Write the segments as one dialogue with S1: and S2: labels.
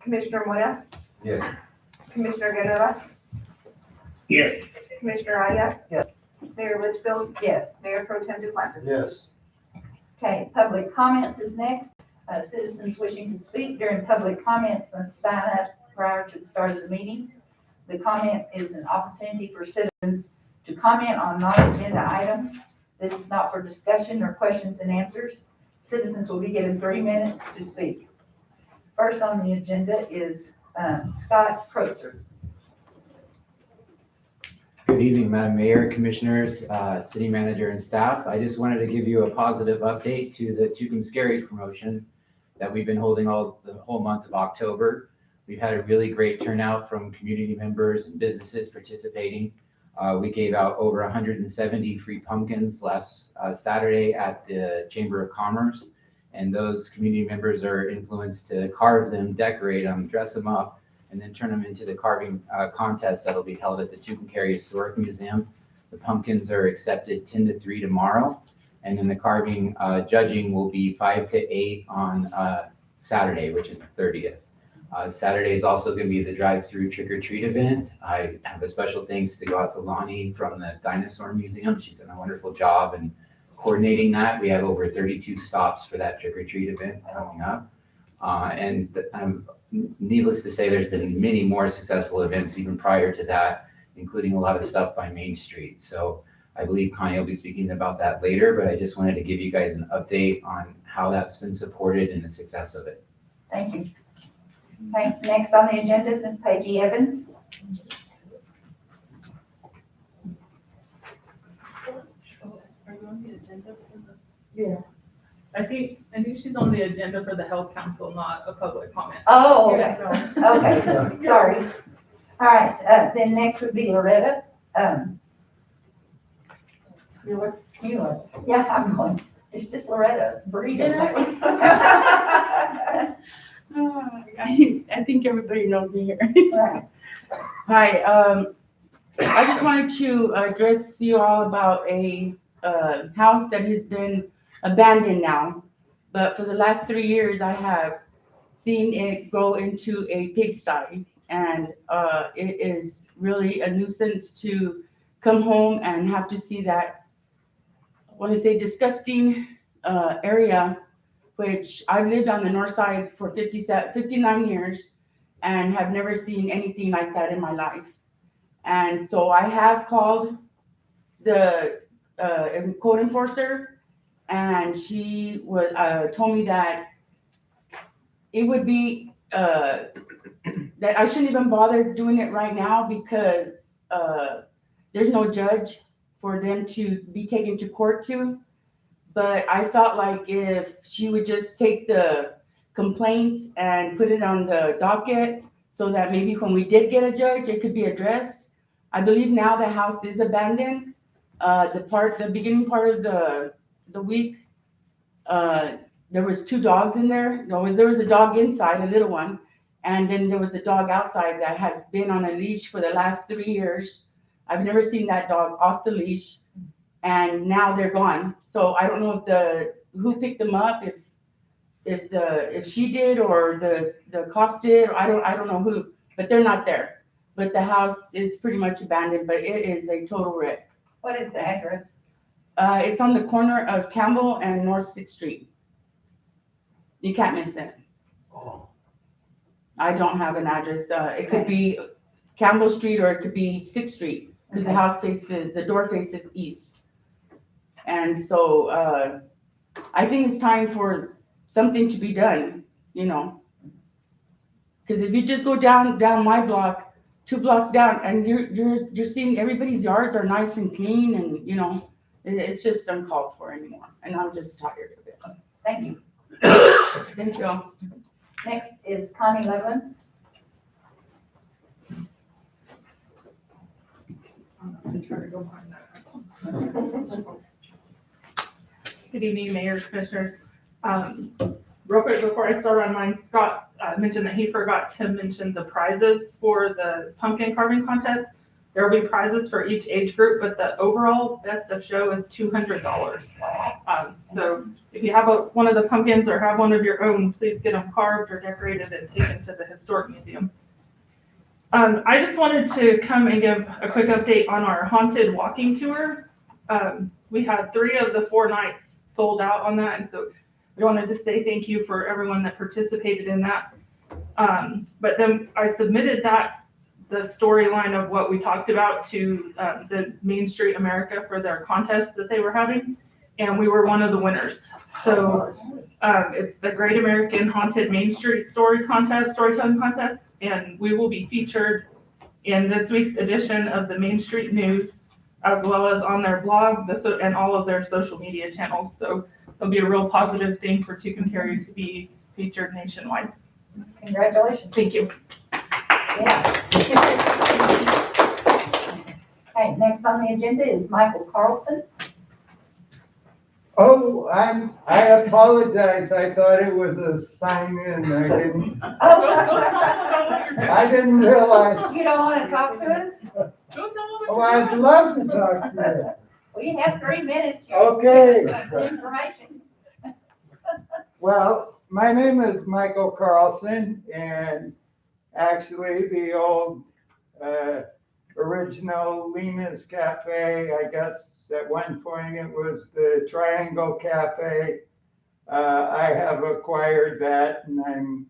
S1: Commissioner Moya,
S2: Yes.
S1: Commissioner Guerrera,
S3: Yes.
S1: Commissioner Ayas.
S4: Yes.
S1: Mayor Litchfield,
S4: Yes.
S1: Mayor Pro Tem Duplantis.
S2: Yes.
S4: Okay, public comments is next. Citizens wishing to speak during public comments must sign up prior to the start of the meeting. The comment is an opportunity for citizens to comment on non-agenda items. This is not for discussion or questions and answers. Citizens will be given 3 minutes to speak. First on the agenda is Scott Protzer.
S5: Good evening, Madam Mayor, Commissioners, City Manager, and staff. I just wanted to give you a positive update to the Tucumscary promotion that we've been holding the whole month of October. We've had a really great turnout from community members and businesses participating. We gave out over 170 free pumpkins last Saturday at the Chamber of Commerce, and those community members are influenced to carve them, decorate them, dress them up, and then turn them into the carving contest that'll be held at the Tucumcari Historic Museum. The pumpkins are accepted 10 to 3 tomorrow, and then the carving judging will be 5 to 8 on Saturday, which is the 30th. Saturday is also going to be the drive-through trick-or-treat event. I have a special thanks to go out to Lonnie from the Dinosaur Museum. She's done a wonderful job in coordinating that. We have over 32 stops for that trick-or-treat event coming up. Needless to say, there's been many more successful events even prior to that, including a lot of stuff by Main Street. So I believe Connie will be speaking about that later, but I just wanted to give you guys an update on how that's been supported and the success of it.
S4: Thank you. Okay, next on the agenda is Ms. Paige Evans.
S6: Are you on the agenda for the? Yeah. I think she's on the agenda for the Health Council, not a public comment.
S4: Oh,
S6: Yeah,
S4: okay,
S6: no.
S4: okay, sorry. All right, then next would be Loretta. Mueller? Yeah, I'm going, it's just Loretta, breathe it.
S7: I think everybody knows me here.
S4: Right.
S7: Hi, I just wanted to address you all about a house that has been abandoned now. But for the last 3 years, I have seen it grow into a pigsty. And it is really a nuisance to come home and have to see that, I want to say, disgusting area, which I've lived on the north side for 59 years and have never seen anything like that in my life. And so I have called the code enforcer, and she told me that it would be, that I shouldn't even bother doing it right now because there's no judge for them to be taken to court to. But I felt like if she would just take the complaint and put it on the docket so that maybe when we did get a judge, it could be addressed. I believe now the house is abandoned. The beginning part of the week, there was 2 dogs in there. There was a dog inside, a little one, and then there was a dog outside that has been on a leash for the last 3 years. I've never seen that dog off the leash, and now they're gone. So I don't know if who picked them up, if she did or the cops did, or I don't know who, but they're not there. But the house is pretty much abandoned, but it is a total wreck.
S4: What is the address?
S7: It's on the corner of Campbell and North 6th Street. You can't miss it.
S2: Oh.
S7: I don't have an address. It could be Campbell Street or it could be 6th Street because the door faces east. And so I think it's time for something to be done, because if you just go down my block, 2 blocks down, and you're seeing everybody's yards are nice and clean, and it's just uncalled for anymore. And I'm just tired of it.
S4: Thank you.
S7: Thank you all.
S4: Next is Connie Loveland.
S6: I'm trying to go behind that. Good evening, Mayor, Commissioners. Real quick before I start on mine, Scott mentioned that he forgot to mention the prizes for the pumpkin carving contest. There will be prizes for each age group, but the overall best of show is $200. So if you have one of the pumpkins or have one of your own, please get them carved or decorated and taken to the Historic Museum. I just wanted to come and give a quick update on our haunted walking tour. We had 3 of the 4 nights sold out on that, and so we wanted to say thank you for everyone that participated in that. But then I submitted the storyline of what we talked about to the Main Street America for their contest that they were having, and we were one of the winners. So it's the Great American Haunted Main Street Storytelling Contest, and we will be featured in this week's edition of the Main Street News, as well as on their blog and all of their social media channels. So it'll be a real positive thing for Tucumcari to be featured nationwide.
S4: Congratulations.
S6: Thank you.
S4: Yeah. Okay, next on the agenda is Michael Carlson.
S2: Oh, I apologize. I thought it was a sign in.
S6: Go tell them
S4: Oh,
S6: about what you're doing.
S2: I didn't realize.
S4: you don't want to talk to us?
S6: Go tell them
S2: Oh,
S6: what you're
S2: I'd
S6: doing.
S2: love to talk to you.
S4: Well, you have 3 minutes.
S2: Okay.
S4: Information.
S2: Well, my name is Michael Carlson, and actually the old original Lena's Cafe, I guess at one point it was the Triangle Cafe. I have acquired that, and I'm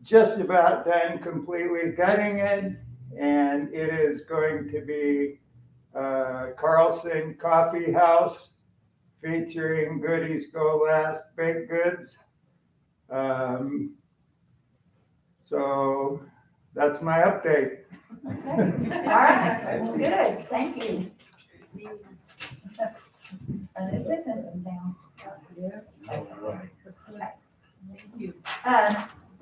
S2: just about done completely gutting it, and it is going to be Carlson Coffee House, featuring Goodies Go Last baked goods. So that's my update.
S4: Okay. All right, well, good, thank you. A new business in town.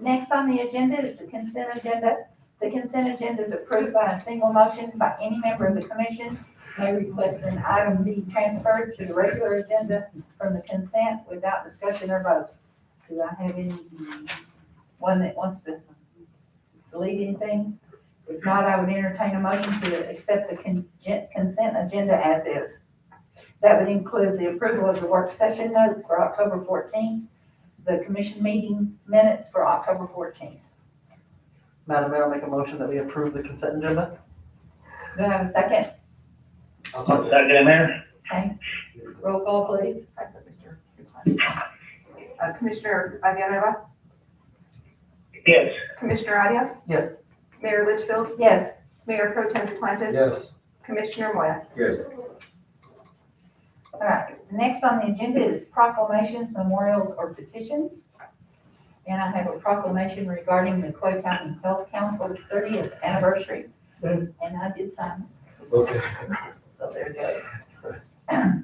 S4: Next on the agenda is the consent agenda. The consent agenda is approved by a single motion by any member of the commission. May request an item be transferred to the regular agenda from the consent without discussion or vote. Do I have anyone that wants to delete anything? If not, I would entertain a motion to accept the consent agenda as is. That would include the approval of the work session notes for October 14th, the commission meeting minutes for October 14th.
S8: Madam Mayor, I'll make a motion that we approve the consent agenda.
S4: Do I have a second?
S3: I'll second it, Mayor.
S4: Okay, roll call please.
S1: Commissioner Ivanova,
S3: Yes.
S1: Commissioner Arias,
S8: Yes.
S1: Mayor Litchfield,
S4: Yes,
S1: Mayor Pro Tem Duplantis.
S2: Yes.
S1: Commissioner Moya.
S2: Yes.
S4: all right. Next on the agenda is proclamations, memorials, or petitions. And I have a proclamation regarding the Clay County Health Council's 30th anniversary. And I did sign it.
S2: Okay.
S4: So there you go.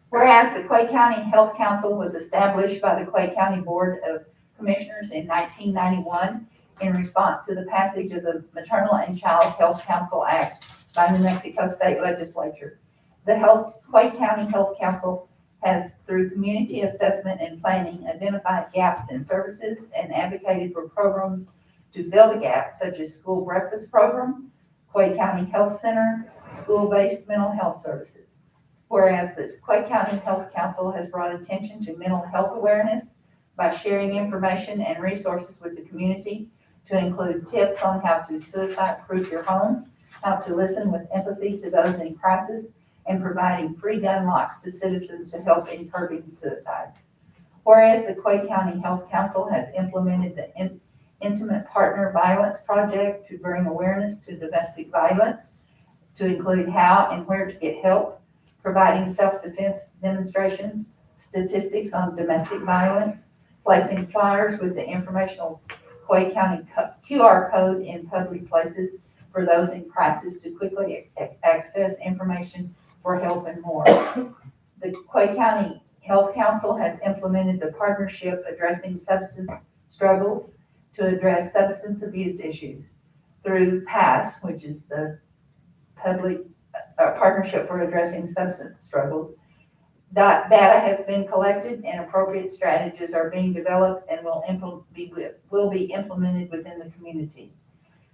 S4: Whereas the Clay County Health Council was established by the Clay County Board of Commissioners in 1991 in response to the passage of the Maternal and Child Health Council Act by New Mexico State Legislature. The Clay County Health Council has, through community assessment and planning, identified gaps in services and advocated for programs to fill the gaps, such as school breakfast program, Clay County Health Center, school-based mental health services. Whereas the Clay County Health Council has brought attention to mental health awareness by sharing information and resources with the community, to include tips on how to suicide-proof your home, how to listen with empathy to those in crisis, and providing free gun locks to citizens to help in curbing suicide. Whereas the Clay County Health Council has implemented the Intimate Partner Violence Project to bring awareness to domestic violence, to include how and where to get help, providing self-defense demonstrations, statistics on domestic violence, placing flyers with the informational Clay County QR code in public places for those in crisis to quickly access information for help and more. The Clay County Health Council has implemented the partnership addressing substance struggles to address substance abuse issues through PASS, which is the public partnership for addressing substance struggles. Data has been collected and appropriate strategies are being developed and will be implemented within the community.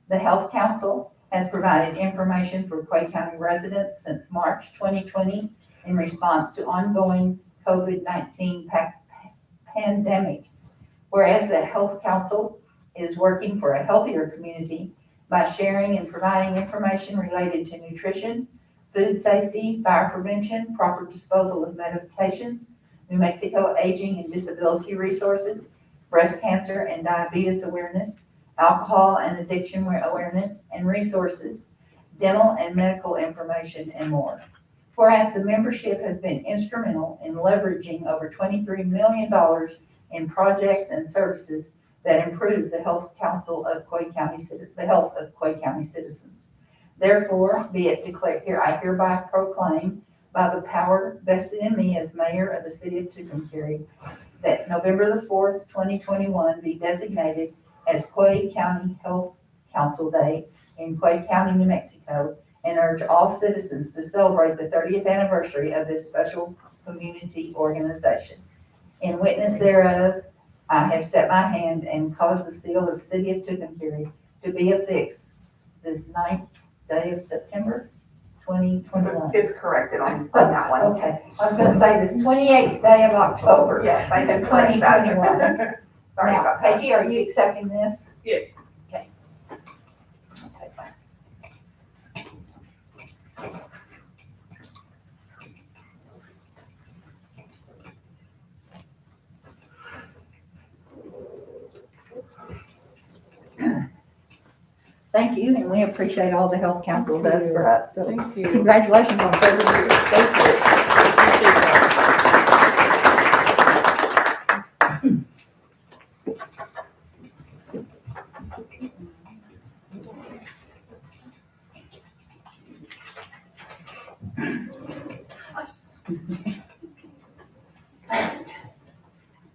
S4: The Health Council has provided information for Quay County residents since March 2020 in response to ongoing COVID-19 pandemic. Whereas the Health Council is working for a healthier community by sharing and providing information related to nutrition, food safety, fire prevention, proper disposal of medications, New Mexico aging and disability resources, breast cancer and diabetes awareness, alcohol and addiction awareness and resources, dental and medical information, and more. Whereas the membership has been instrumental in leveraging over $23 million in projects and services that improve the health council of Quay County, the health of Quay County citizens. Therefore, be it declared here, I hereby proclaim by the power vested in me as mayor of the city of Tucumcari, that November the 4th, 2021 be designated as Quay County Health Council Day in Quay County, New Mexico, and urge all citizens to celebrate the 30th anniversary of this special community organization. In witness thereof, I have set my hand and caused the seal of City of Tucumcari to be affixed this 9th day of September 2021.
S1: It's corrected on that one.
S4: Okay, I was gonna say this 28th day of October.
S1: Yes, I did correct that.
S4: 2021.
S1: Sorry
S4: Now,
S1: about that.
S4: Peggy, are you accepting this?
S6: Yes.
S4: Okay. Okay, fine. Thank you, and we appreciate all the Health Council does for us, so
S6: Thank you.
S4: congratulations on 30 years. Thank you.
S6: Appreciate that.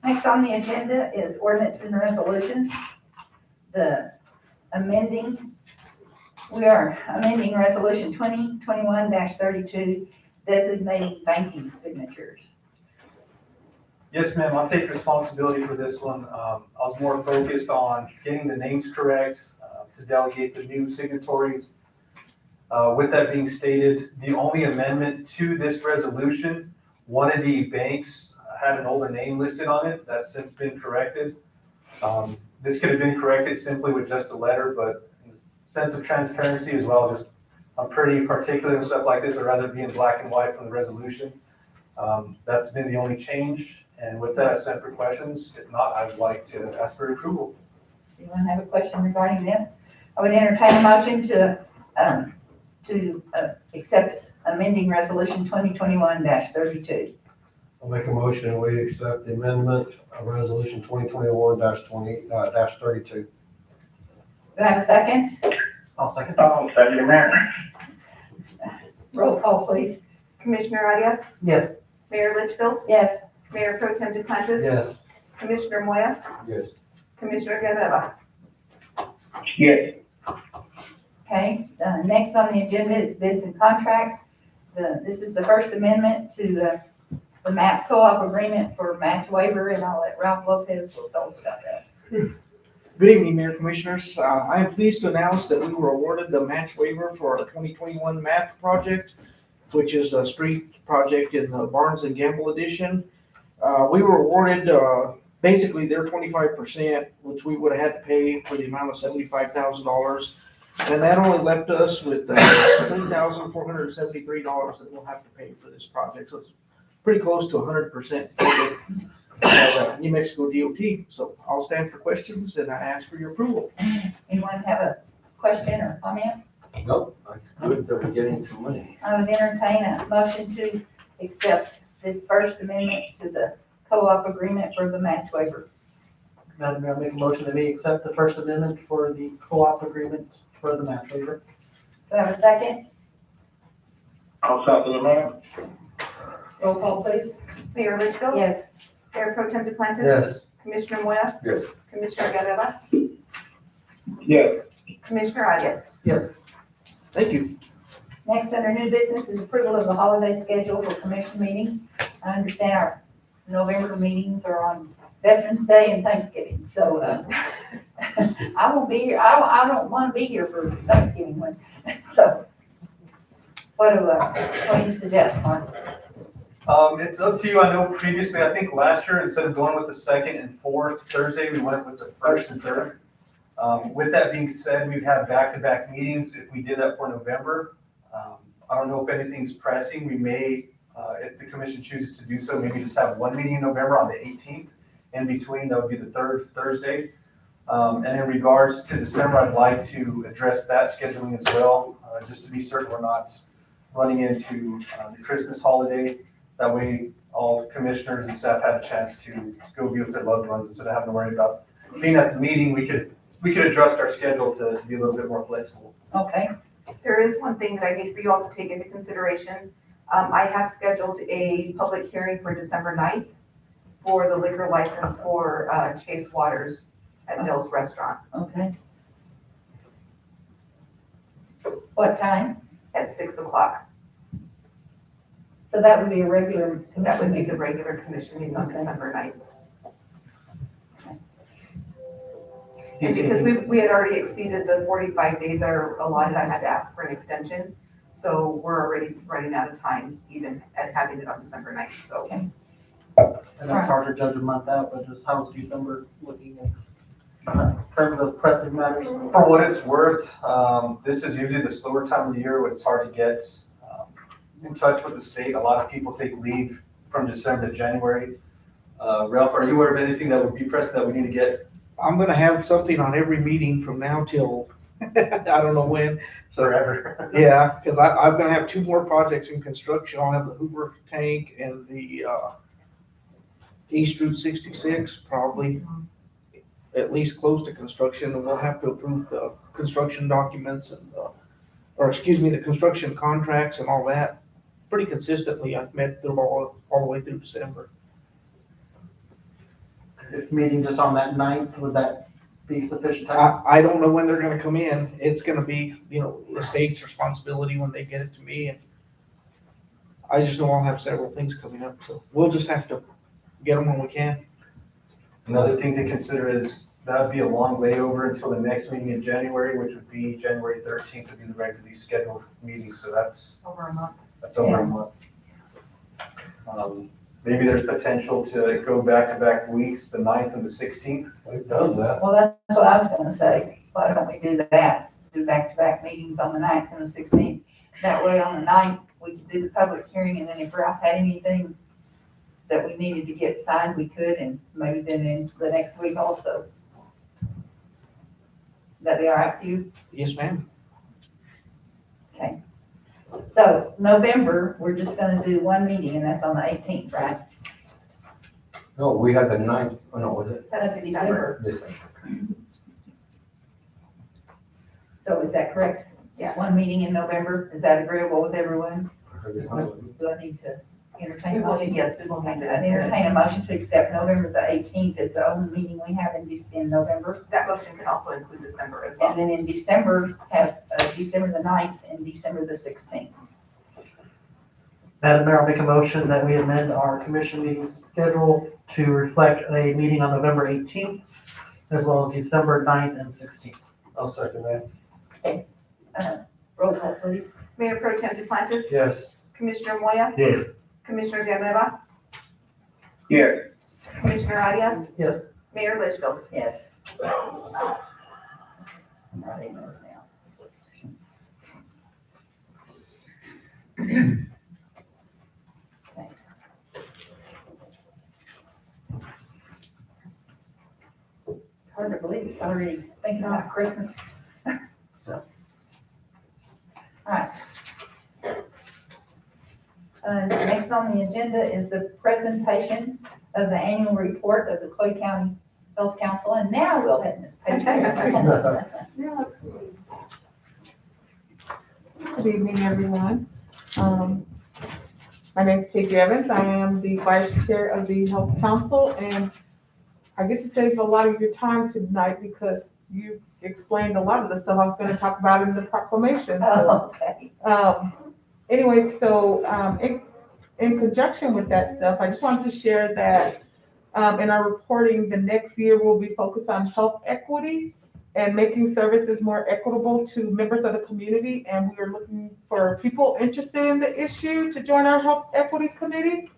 S4: Next on the agenda is ordinance and resolutions. We are amending resolution 2021-32, designating banking signatures.
S9: Yes, ma'am, I'll take responsibility for this one. I was more focused on getting the names correct to delegate the new signatories. With that being stated, the only amendment to this resolution, one of the banks had an older name listed on it. That's since been corrected. This could have been corrected simply with just a letter, but in the sense of transparency as well, just I'm pretty particular and stuff like this. I'd rather be in black and white from the resolution. That's been the only change. And with that, I sent for questions. If not, I would like to ask for approval.
S4: Do you want to have a question regarding this? I would entertain a motion to accept amending resolution 2021-32.
S10: I'll make a motion, we accept the amendment of resolution 2021-32.
S4: Do I have a second?
S8: I'll second.
S3: I'll second it, Mayor.
S4: Roll call, please.
S1: Commissioner Arias?
S8: Yes.
S1: Mayor Litchfield?
S4: Yes.
S1: Mayor Pro Tem Duplantis?
S10: Yes.
S1: Commissioner Moya?
S10: Yes.
S1: Commissioner Guerrero?
S3: Yes.
S4: Okay, next on the agenda is bids and contracts. This is the first amendment to the MAP co-op agreement for match waiver, and I'll let Ralph Lopez will tell us about that.
S11: Good evening, Mayor Commissioners. I am pleased to announce that we were awarded the match waiver for our 2021 MAP project, which is a street project in the Barnes and Gamble edition. We were awarded basically their 25%, which we would have had to pay for the amount of $75,000. And that only left us with $3,473 that we'll have to pay for this project. So it's pretty close to 100% funded by New Mexico DOT. So I'll stand for questions and I ask for your approval.
S4: Anyone have a question or comment?
S10: Nope, that's good that we're getting some money.
S4: I would entertain a motion to accept this first amendment to the co-op agreement for the match waiver.
S8: Madam Mayor, I make a motion that we accept the first amendment for the co-op agreement for the match waiver.
S4: Do I have a second?
S3: I'll second it, Mayor.
S4: Roll call, please.
S1: Mayor Litchfield?
S4: Yes.
S1: Mayor Pro Tem Duplantis?
S10: Yes.
S1: Commissioner Moya?
S10: Yes.
S1: Commissioner Guerrero?
S3: Yes.
S1: Commissioner Arias?
S8: Yes.
S11: Thank you.
S4: Next, under new business is approval of the holiday schedule for commission meetings. I understand our November meetings are on Veterans Day and Thanksgiving, so I won't be here, I don't wanna be here for Thanksgiving one, so. What do you suggest, Mark?
S9: It's up to you. I know previously, I think last year, instead of going with the second and fourth Thursday, we went with the first and third. With that being said, we've had back-to-back meetings. If we did that for November, I don't know if anything's pressing. We may, if the commission chooses to do so, maybe just have one meeting in November on the 18th. In between, that would be the third Thursday. And in regards to December, I'd like to address that scheduling as well, just to be certain we're not running into the Christmas holiday. That way, all commissioners and staff have a chance to go be with their loved ones instead of having to worry about being at the meeting. We could adjust our schedule to be a little bit more flexible.
S4: Okay,
S1: There is one thing that I need for you all to take into consideration. I have scheduled a public hearing for December 9th for the liquor license for Chase Waters at Dill's Restaurant
S4: okay. What time?
S1: at 6 o'clock.
S4: So that would be a regular
S1: That would
S4: commission
S1: be the
S4: meeting?
S1: regular commission meeting on
S4: Okay.
S1: December 9th. And because we had already exceeded the 45 days that are allotted, I had to ask for an extension. So we're already running out of time, even at having it on December 9th, so.
S8: And it's hard to judge a month out, but just how's December looking in terms of pressing matters?
S9: For what it's worth, this is usually the slower time of the year when it's hard to get in touch with the state. A lot of people take leave from December to January. Ralph, are you aware of anything that would be pressing that we need to get
S11: I'm gonna have something on every meeting from now till, I don't know when. So,
S9: forever?
S11: yeah, cause I'm gonna have two more projects in construction. I'll have the Hoover tank and the, East Route 66, probably at least close to construction, and we'll have to approve the construction documents and, the construction contracts and all that. Pretty consistently, I've met them all the way through December.
S8: If meeting just on that 9th, would that be sufficient time?
S11: I don't know when they're gonna come in. It's gonna be, the state's responsibility when they get it to me, and I just know I'll have several things coming up, so we'll just have to get them when we can.
S9: Another thing to consider is that would be a long layover until the next meeting in January, which would be January 13th would be the regularly scheduled meeting. So that's
S1: Over a month.
S9: over a month. Maybe there's potential to go back-to-back weeks, the 9th and the 16th.
S10: We've done that.
S4: Well, that's what I was gonna say. Why don't we do that? Do back-to-back meetings on the 9th and the 16th. That way on the 9th, we could do the public hearing, and then if Ralph had anything that we needed to get signed, we could, and maybe then in the next week also. That'd be all right with you?
S11: Yes, ma'am.
S4: Okay. So November, we're just gonna do one meeting, and that's on the 18th, right?
S10: No, we had the 9th, oh no, was it
S1: That's December.
S10: December?
S4: So is that correct?
S1: Yes.
S4: One meeting in November, is that agreeable with everyone?
S10: Yes.
S4: Do I need to entertain
S1: We
S4: a
S1: will,
S4: motion?
S1: yes, we will need
S4: I entertain a motion to accept November the 18th as the only meeting we have in November.
S1: That motion can also include December as well.
S4: And then in December, have December the 9th and December the 16th.
S8: Madam Mayor, I'll make a motion that we amend our commission meeting schedule to reflect a meeting on November 18th, as well as December 9th and 16th.
S10: I'll second that.
S4: Roll call, please.
S1: Mayor Pro Tem Duplantis.
S10: Yes.
S1: Commissioner Moya.
S10: Yes.
S1: Commissioner Villanueva.
S3: Yes.
S1: Commissioner Arias.
S8: Yes.
S1: Mayor Litchfield.
S4: Yes. I'm writing this now. Okay. It's hard to believe it's already thinking about Christmas. So. All right. Next on the agenda is the presentation of the annual report of the Clay County Health Council, and now we'll have Ms. Paige.
S6: Good evening, everyone. My name is Paige Evans. I am the Vice Chair of the Health Council, and I get to save a lot of your time tonight because you explained a lot of the stuff I was going to talk about in the proclamation.
S4: Oh, okay.
S6: Anyway, so in conjunction with that stuff, I just wanted to share that In our reporting, the next year will be focused on health equity and making services more equitable to members of the community. And we are looking for people interested in the issue to join our health equity committee.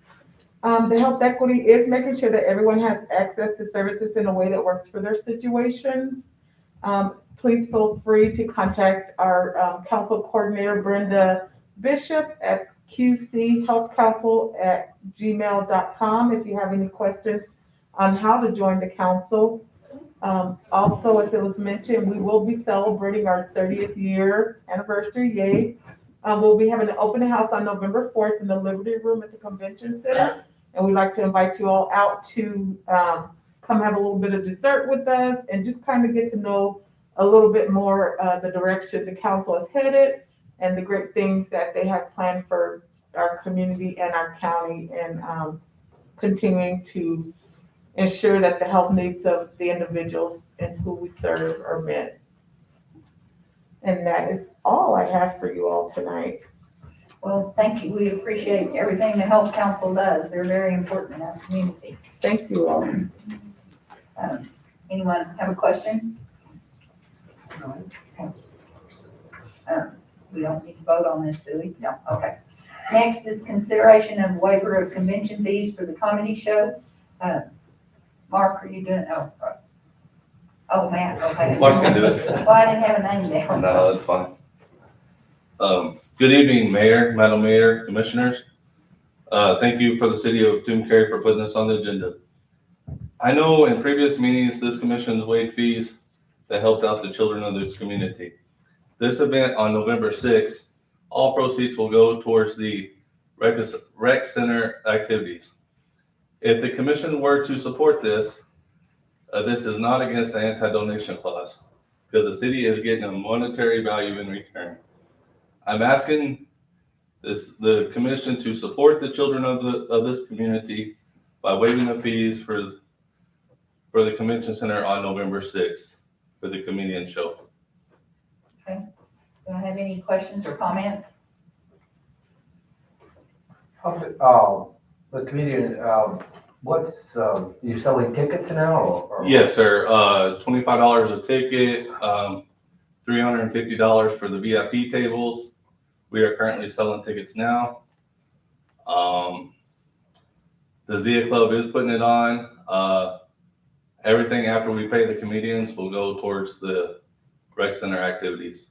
S6: The health equity is making sure that everyone has access to services in a way that works for their situation. Please feel free to contact our council coordinator, Brenda Bishop, at qchealthcouncil@gmail.com if you have any questions on how to join the council. Also, as it was mentioned, we will be celebrating our 30th year anniversary, yay. We'll be having an open house on November 4th in the Liberty Room at the Convention Center. And we'd like to invite you all out to come have a little bit of dessert with us and just kind of get to know a little bit more the direction the council is headed and the great things that they have planned for our community and our county, and continuing to ensure that the health needs of the individuals and who we serve are met. And that is all I have for you all tonight.
S4: Well, thank you. We appreciate everything the Health Council does. They're very important in our community.
S6: Thank you all.
S4: Anyone have a question? We don't need to vote on this, do we? No, okay. Next is consideration of waiver of convention fees for the comedy show. Mark, are you doing, oh, Matt, okay.
S12: Mark can do it.
S4: Well, I didn't have a name down.
S12: No, that's fine. Good evening, Mayor, Madam Mayor, Commissioners. Thank you for the city of Tucumcari for putting this on the agenda. I know in previous meetings, this commission has waived fees that helped out the children of this community. This event on November 6th, all proceeds will go towards the rec center activities. If the commission were to support this, this is not against the anti-donation clause because the city is getting a monetary value in return. I'm asking the commission to support the children of this community by waiving the fees for the convention center on November 6th for the comedian show.
S4: Okay. Do I have any questions or comments?
S10: The comedian, you selling tickets now or?
S12: Yes, sir. $25 a ticket, $350 for the VIP tables. We are currently selling tickets now. The Zia Club is putting it on. Everything after we pay the comedians will go towards the rec center activities.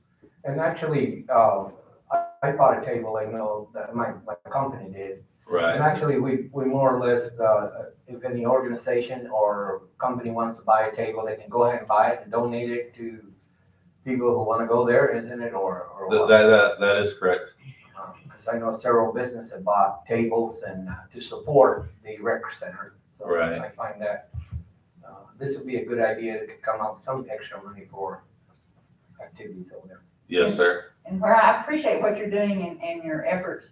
S10: And actually, I bought a table, I know that my company did.
S12: Right.
S10: And actually, we more or less, if any organization or company wants to buy a table, they can go ahead and buy it and donate it to people who want to go there, isn't it, or what?
S12: That is correct.
S10: Because I know several businesses have bought tables and to support the rec center. So
S12: Right.
S10: I find that this would be a good idea to come up with some extra money for activities over there.
S12: Yes, sir.
S4: And where I appreciate what you're doing and your efforts.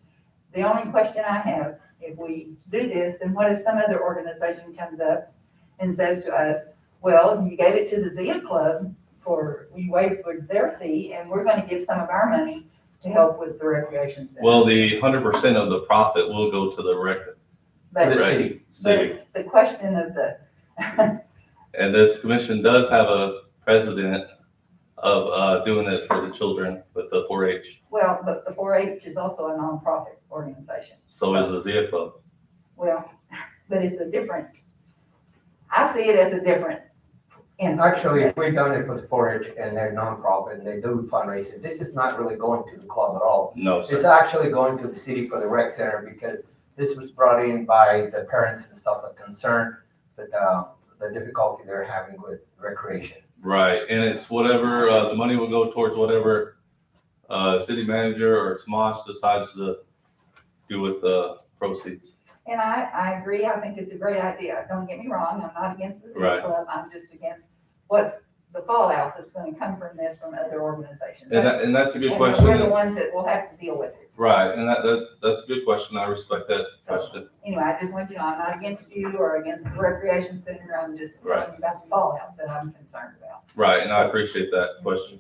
S4: The only question I have, if we do this, then what if some other organization comes up and says to us, well, you gave it to the Zia Club we waived their fee, and we're gonna give some of our money to help with the recreation center.
S12: Well, the 100% of the profit will go to the rec.
S4: But
S10: the
S12: Right.
S10: city.
S4: but it's the question of the,
S12: And this commission does have a president of doing it for the children with the 4-H.
S4: well, but the 4-H is also a nonprofit organization.
S12: So is the Zia Club.
S4: Well, but it's a different, I see it as a different.
S10: Actually, we've done it for the 4-H and they're nonprofit and they do fundraising. This is not really going to the club at all.
S12: No,
S10: It's
S12: sir.
S10: actually going to the city for the rec center because this was brought in by the parents and stuff that concerned that the difficulty they're having with recreation.
S12: Right, and it's whatever, the money will go towards whatever city manager or Tomas decides to do with the proceeds.
S4: And I agree, I think it's a great idea. Don't get me wrong, I'm not against the Zia
S12: Right.
S4: Club, I'm just against what's the fallout that's gonna come from this from other organizations.
S12: And that's a good
S4: And
S12: question.
S4: we're the ones that will have to deal with it.
S12: Right, and that's a good question. I respect that question.
S4: Anyway, I just want you to know, I'm not against you or against the recreation center, I'm just telling
S12: Right.
S4: you about the fallout that I'm concerned about.
S12: Right, and I appreciate that question.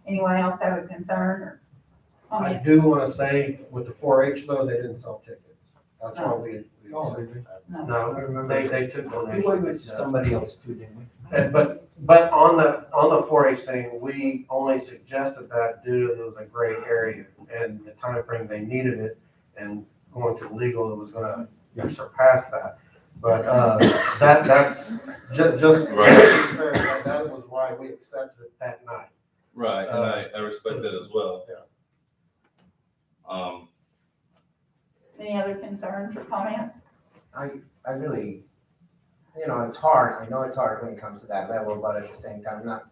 S4: Anyone else have a concern or
S10: I
S4: comment?
S10: do want to say with the 4-H though, they didn't sell tickets. That's why we
S9: Oh,
S4: No.
S10: They took
S13: We
S10: donations.
S13: went with somebody else too, didn't we?
S14: But on the 4-H thing, we only suggested that due to there was a gray area and the time frame they needed it, and going to legal, it was gonna surpass that. But, that's just,
S12: Right.
S14: that was why we accepted it that night.
S12: Right, and I respect that as well.
S14: Yeah.
S4: Any other concerns or comments?
S10: I really, it's hard. I know it's hard when it comes to that level, but at the same time, at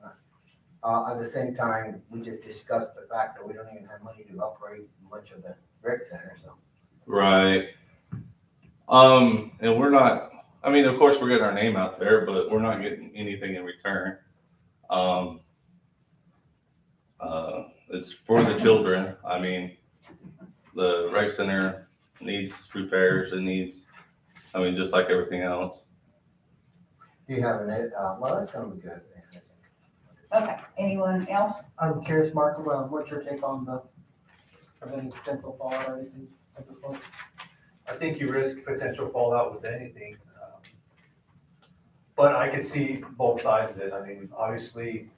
S10: the same time, we just discussed the fact that we don't even have money to upgrade much of the rec center, so.
S12: Right. And we're not, I mean, of course, we're getting our name out there, but we're not getting anything in return. It's for the children. I mean, the rec center needs repairs and needs, just like everything else.
S10: Do you have well, that's gonna be good, man, I think.
S4: Okay, anyone else?
S8: I'm curious, Mark, what's your take on the preventing potential fallout or anything at this point?
S9: I think you risk potential fallout with anything. But I can see both sides of it. I mean, obviously,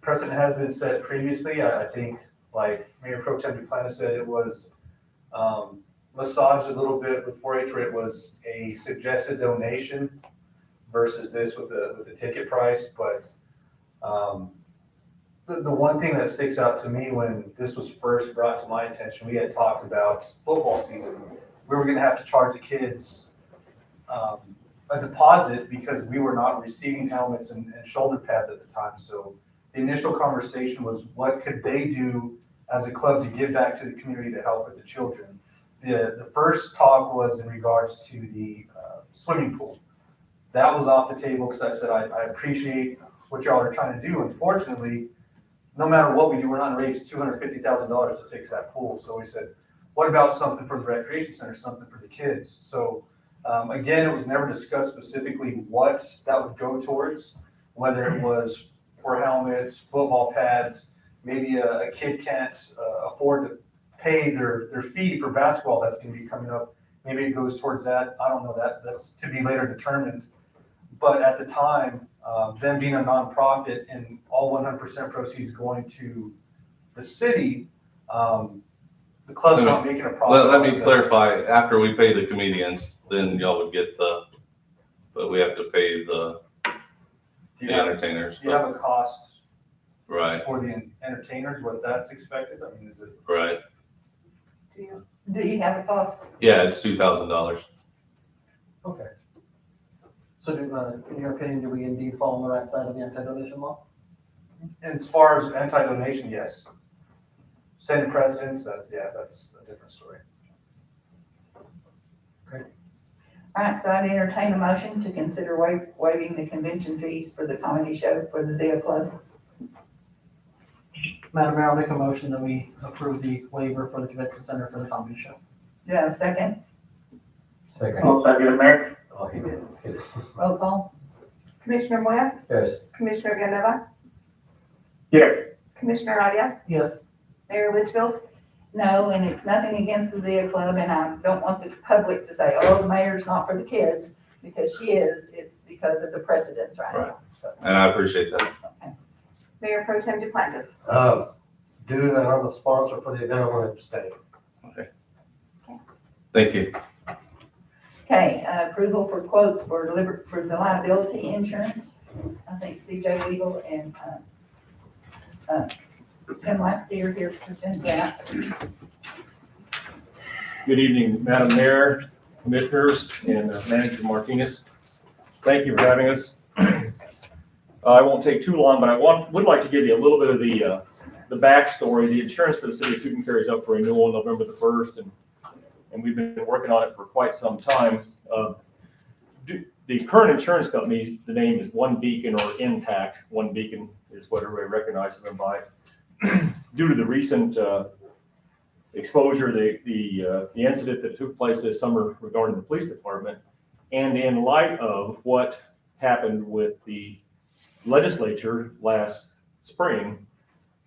S9: precedent has been set previously. I think, like Mayor Pro Tem Duplantis said, it was massaged a little bit with 4-H, where it was a suggested donation versus this with the ticket price. But the one thing that sticks out to me when this was first brought to my attention, we had talked about football season. We were going to have to charge the kids a deposit because we were not receiving helmets and shoulder pads at the time. So the initial conversation was, what could they do as a club to give back to the community to help with the children? The first talk was in regards to the swimming pool. That was off the table because I said, I appreciate what y'all are trying to do. Unfortunately, no matter what we do, we're not going to raise $250,000 to fix that pool. So we said, what about something for the recreation center, something for the kids? So again, it was never discussed specifically what that would go towards, whether it was for helmets, football pads, maybe a kid can't afford to pay their fee for basketball that's going to be coming up. Maybe it goes towards that. I don't know, that's to be later determined. But at the time, them being a nonprofit and all 100% proceeds going to the city, the club's not making a profit.
S12: Let me clarify, after we pay the comedians, then y'all would get but we have to pay the entertainers.
S9: Do you have a cost
S12: Right,
S9: for the entertainers, what that's expected? I mean, is it?
S12: right.
S4: Do you have a cost?
S12: Yeah, it's $2,000.
S8: Okay. So in your opinion, do we indeed fall on the right side of the anti-donation law?
S9: As far as anti-donation, yes. Setting precedents, that's a different story.
S4: All right, so I'd entertain a motion to consider waiving the convention fees for the comedy show for the Zia Club.
S8: Madam Mayor, I'll make a motion that we approve the waiver for the convention center for the comedy show.
S4: Do you have a second?
S10: Second.
S3: Second, Mayor.
S10: Oh, he did. Yes.
S4: Roll call.
S1: Commissioner Moya,
S10: Yes.
S1: Commissioner Villanueva,
S3: Here.
S1: Commissioner Arias,
S8: Yes.
S1: Mayor Litchfield.
S4: No, and it's nothing against the Zia Club, and I don't want the public to say, oh, the mayor's not for the kids, because she is. It's because of the precedents right now. So,
S12: And I appreciate that.
S1: Mayor Pro Tem Duplantis.
S14: Due to that I'm the sponsor for the event, I'm going to abstain.
S12: Thank you.
S4: Okay, approval for quotes for the liability insurance. I think CJ Legal and Tim Lafferty are here to present that.
S15: Good evening, Madam Mayor, Commissioners, and Manager Martinez. Thank you for having us. I won't take too long, but I would like to give you a little bit of the backstory. The insurance for the city of Tucumcari is up for renewal November the 1st, and we've been working on it for quite some time. The current insurance company, the name is One Beacon or Intact. One Beacon is what everybody recognizes them by. Due to the recent exposure, the incident that took place this summer regarding the police department, and in light of what happened with the legislature last spring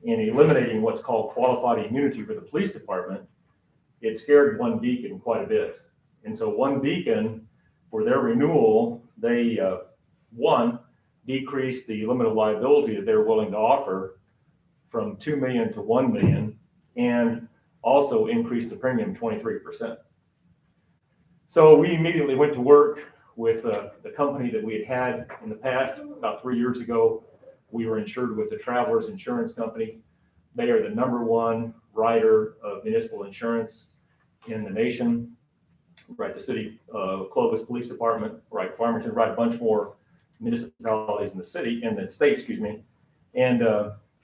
S15: in eliminating what's called qualified immunity for the police department, it scared One Beacon quite a bit. And so One Beacon, for their renewal, they, one, decreased the limit of liability that they're willing to offer from 2 million to 1 million, and also increased the premium 23%. So we immediately went to work with the company that we had in the past. About 3 years ago, we were insured with the Travelers Insurance Company. They are the #1 writer of municipal insurance in the nation. Right, the city of Clovis Police Department, right, Farmington, right, a bunch more municipalities in the city, in the state, excuse me. And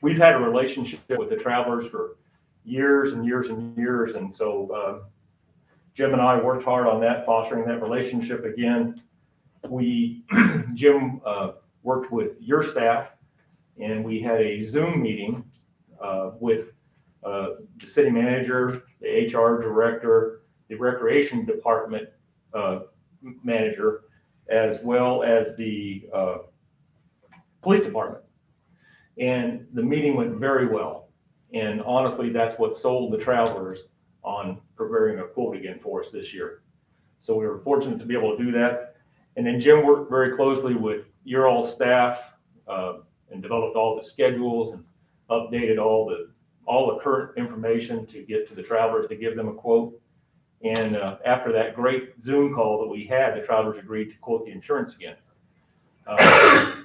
S15: we've had a relationship with the Travelers for years and years and years. And so Jim and I worked hard on that, fostering that relationship again. Jim worked with your staff, and we had a Zoom meeting with the city manager, the HR director, the recreation department manager, as well as the police department. And the meeting went very well. And honestly, that's what sold the Travelers on preparing a quote again for us this year. So we were fortunate to be able to do that. And then Jim worked very closely with your all staff and developed all the schedules and updated all the current information to get to the Travelers to give them a quote. And after that great Zoom call that we had, the Travelers agreed to quote the insurance again.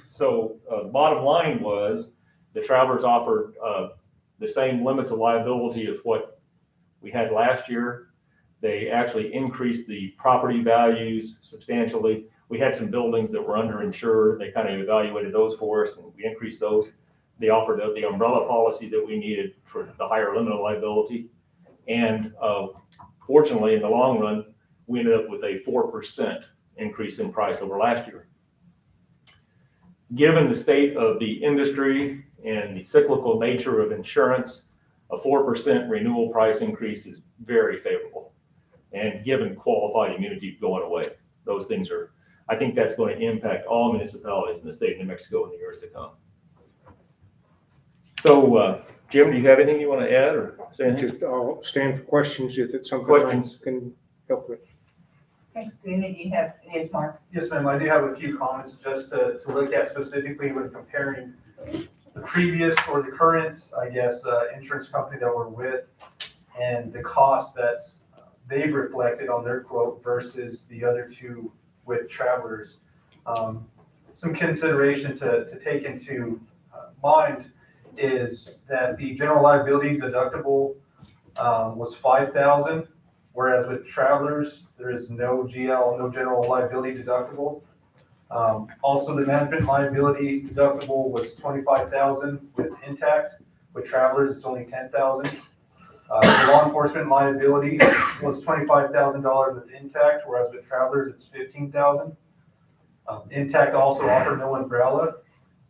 S15: So the bottom line was the Travelers offered the same limits of liability as what we had last year. They actually increased the property values substantially. We had some buildings that were underinsured. They kind of evaluated those for us, and we increased those. They offered the umbrella policy that we needed for the higher limit of liability. And fortunately, in the long run, we ended up with a 4% increase in price over last year. Given the state of the industry and the cyclical nature of insurance, a 4% renewal price increase is very favorable. And given qualified immunity going away, those things are, I think that's going to impact all municipalities in the state of New Mexico in the years to come. So, Jim, do you have anything you want to add or say anything?
S16: Just I'll stand for questions if it's something
S15: Questions?
S16: I can help with.
S4: Okay, you have, yes, Mark.
S9: Yes, ma'am, I do have a few comments just to look at specifically when comparing the previous or the current, I guess, insurance company that we're with and the cost that they've reflected on their quote versus the other two with Travelers. Some consideration to take into mind is that the general liability deductible was $5,000, whereas with Travelers, there is no GL, no general liability deductible. Also, the management liability deductible was $25,000 with Intact. With Travelers, it's only $10,000. The law enforcement liability was $25,000 with Intact, whereas with Travelers, it's $15,000. Intact also offered no umbrella,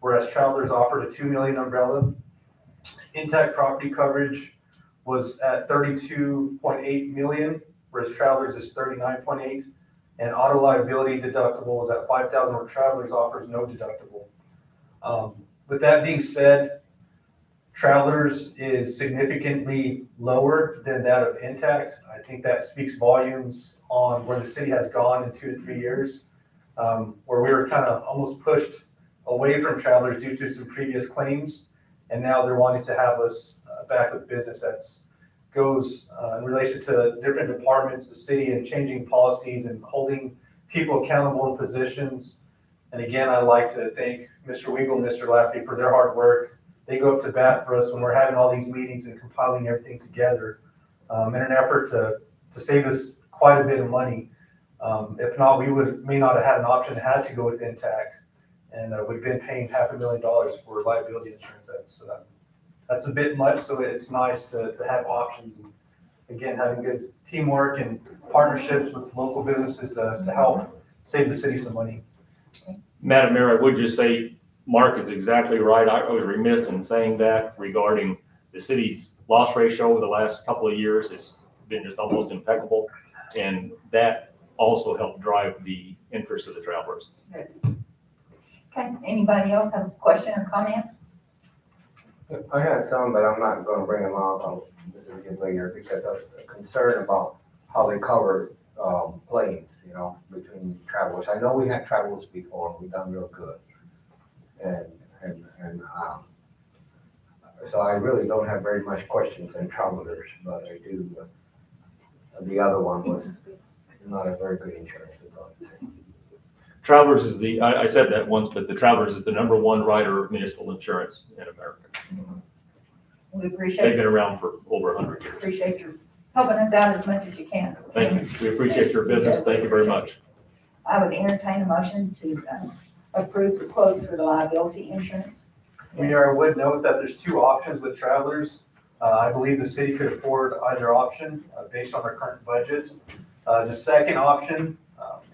S9: whereas Travelers offered a $2 million umbrella. Intact property coverage was at $32.8 million, whereas Travelers is $39.8. And auto liability deductible was at $5,000, where Travelers offers no deductible. With that being said, Travelers is significantly lower than that of Intact. I think that speaks volumes on where the city has gone in 2 to 3 years, where we were kind of almost pushed away from Travelers due to some previous claims, and now they're wanting to have us back with business that goes in relation to different departments, the city, and changing policies and holding people accountable in positions. And again, I'd like to thank Mr. Weigel and Mr. Laffey for their hard work. They go up to bat for us when we're having all these meetings and compiling everything together in an effort to save us quite a bit of money. If not, we may not have had an option, had to go with Intact, and we've been paying $500,000 for liability insurance. That's a bit much, so it's nice to have options. And again, having good teamwork and partnerships with local businesses to help save the city some money.
S15: Madam Mayor, I would just say Mark is exactly right. I was remiss in saying that regarding the city's loss ratio over the last couple of years. It's been just almost impeccable. And that also helped drive the interest of the Travelers.
S4: Okay, anybody else have a question or comment?
S10: I had some, but I'm not gonna bring them out. I'll visit again later because I was concerned about how they cover planes, between travelers. I know we had travelers before, and we've done real good. So I really don't have very much questions on travelers, but I do, the other one was not a very good insurance, that's all I'm saying.
S15: Travelers is I said that once, but the Travelers is the #1 writer of municipal insurance in America.
S4: We
S15: They've
S4: appreciate,
S15: been around for over 100 years.
S4: appreciate your helping us out as much as you can.
S15: Thank you. We appreciate your business. Thank you very much.
S4: I would entertain a motion to approve the quotes for the liability insurance.
S9: Mayor, I would note that there's two options with Travelers. I believe the city could afford either option based on our current budget. The second option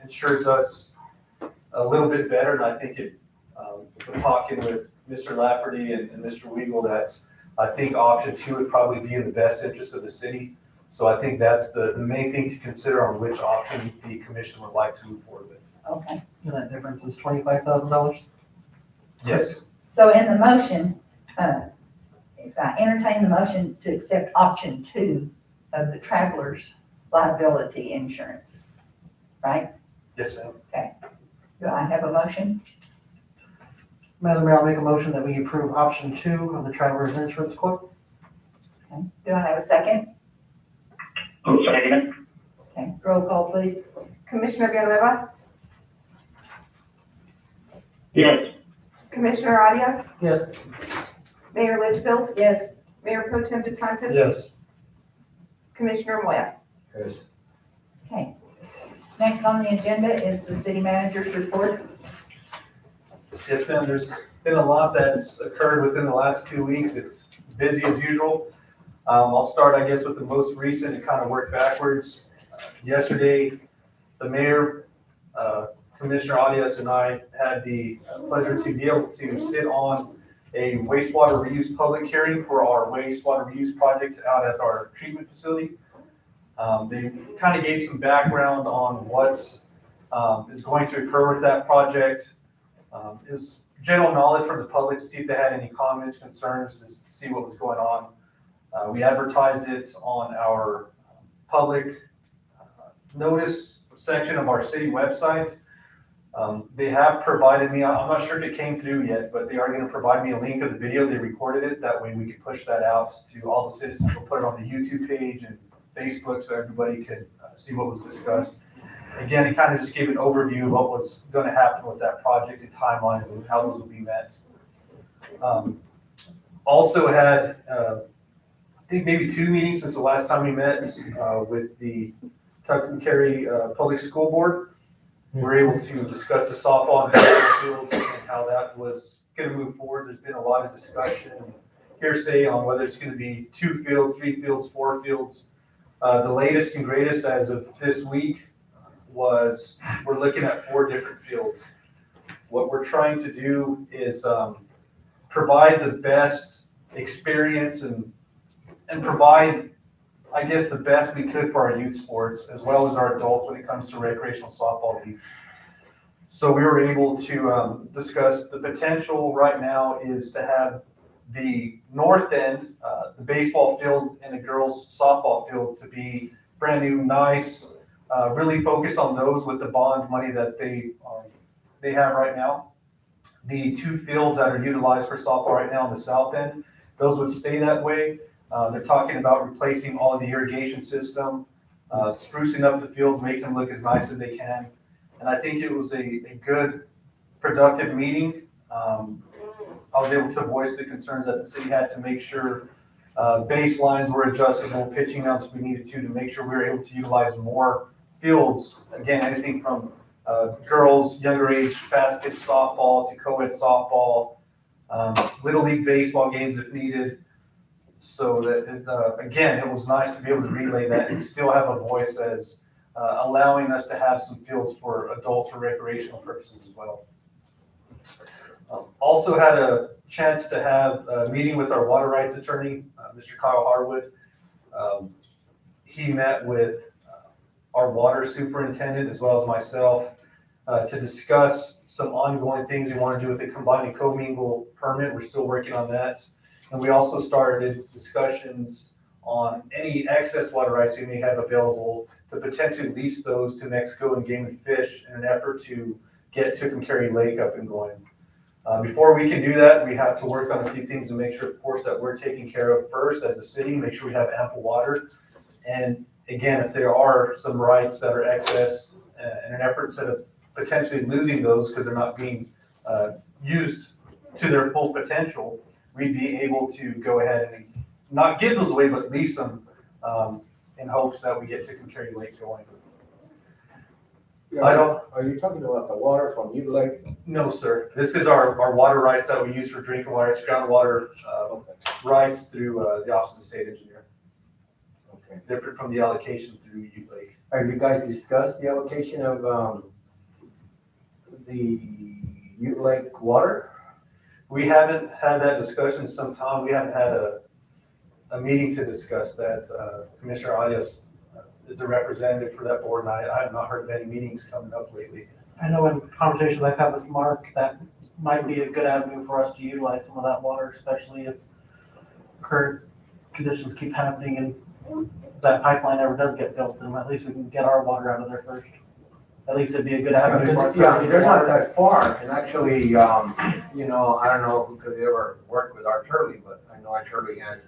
S9: insures us a little bit better, and I think we're talking with Mr. Lafferty and Mr. Weigel, that I think option 2 would probably be in the best interest of the city. So I think that's the main thing to consider on which option the commission would like to move forward with.
S4: Okay.
S8: And that difference is $25,000?
S9: Yes.
S4: So in the motion, if I entertain the motion to accept option 2 of the traveler's liability insurance, right?
S9: Yes, ma'am.
S4: Okay. Do I have a motion?
S8: Madam Mayor, I'll make a motion that we approve option 2 of the traveler's insurance quote.
S4: Okay. Do I have a second?
S3: I'll second it.
S4: Okay, roll call, please.
S1: Commissioner Villanueva,
S3: Yes.
S1: Commissioner Arias,
S8: Yes.
S1: Mayor Litchfield,
S4: Yes.
S1: Mayor Pro Tem DePontis.
S9: Yes.
S1: Commissioner Moya.
S10: Yes.
S4: Okay. Next on the agenda is the city manager's report.
S9: Yes, ma'am, there's been a lot that's occurred within the last 2 weeks. It's busy as usual. I'll start, I guess, with the most recent and kind of work backwards. Yesterday, the mayor, Commissioner Arias, and I had the pleasure to be able to sit on a wastewater reuse public hearing for our wastewater reuse project out at our treatment facility. They kind of gave some background on what is going to occur with that project. Is general knowledge from the public to see if they had any comments, concerns, to see what was going on. We advertised it on our public notice section of our city website. They have provided me, I'm not sure if it came through yet, but they are going to provide me a link of the video. They recorded it. That way we could push that out to all the citizens. We'll put it on the YouTube page and Facebook so everybody could see what was discussed. Again, it kind of just gave an overview of what was going to happen with that project and timelines and how those will be met. Also had, I think maybe 2 meetings since the last time we met with the Tucson-Cary Public School Board. We were able to discuss the softball and baseball fields and how that was going to move forward. There's been a lot of discussion and hearsay on whether it's going to be 2 fields, 3 fields, 4 fields. The latest and greatest as of this week was we're looking at 4 different fields. What we're trying to do is provide the best experience and provide, I guess, the best we could for our youth sports as well as our adults when it comes to recreational softball leagues. So we were able to discuss the potential right now is to have the north end, the baseball field and the girls softball field to be brand new, nice, really focus on those with the bond money that they have right now. The 2 fields that are utilized for softball right now on the south end, those would stay that way. They're talking about replacing all of the irrigation system, sprucing up the fields, making them look as nice as they can. And I think it was a good, productive meeting. I was able to voice the concerns that the city had to make sure baselines were adjustable, pitching mounts if we needed to make sure we were able to utilize more fields. Again, anything from girls, younger age, fast pitch softball to co-ed softball, little league baseball games if needed. So that, again, it was nice to be able to relay that and still have a voice as allowing us to have some fields for adults for recreational purposes as well. Also had a chance to have a meeting with our water rights attorney, Mr. Kyle Harwood. He met with our water superintendent as well as myself to discuss some ongoing things we want to do with the combined and commingle permit. We're still working on that. And we also started discussions on any excess water rights we may have available to to potentially lease those to Mexico and Game and Fish in an effort to get Tucumcari Lake up and going. Before we can do that, we have to work on a few things to make sure, of course, that we're taking care of first as a city, make sure we have ample water. And again, if there are some rights that are excess in an effort instead of potentially losing those because they're not being used to their full potential, we'd be able to go ahead and not give those away, but lease them in hopes that we get Tucumcari Lake going.
S13: Are you talking about the water from U Lake?
S9: No, sir. This is our water rights that we use for drinking water. It's groundwater rights through the Office of the State Engineer.
S10: Okay.
S9: Different from the allocation through U Lake.
S10: Have you guys discussed the allocation of the U Lake water?
S9: We haven't had that discussion in some time. We haven't had a meeting to discuss that. Commissioner Arias is a representative for that board, and I have not heard of any meetings coming up lately.
S8: I know in conversations I've had with Mark, that might be a good avenue for us to utilize some of that water, especially if current conditions keep happening and that pipeline ever does get built, then at least we can get our water out of there first. At least it'd be a good avenue for us.
S10: Yeah, they're not that far, and actually, you know, I don't know who could ever work with our Turley, but I know our Turley has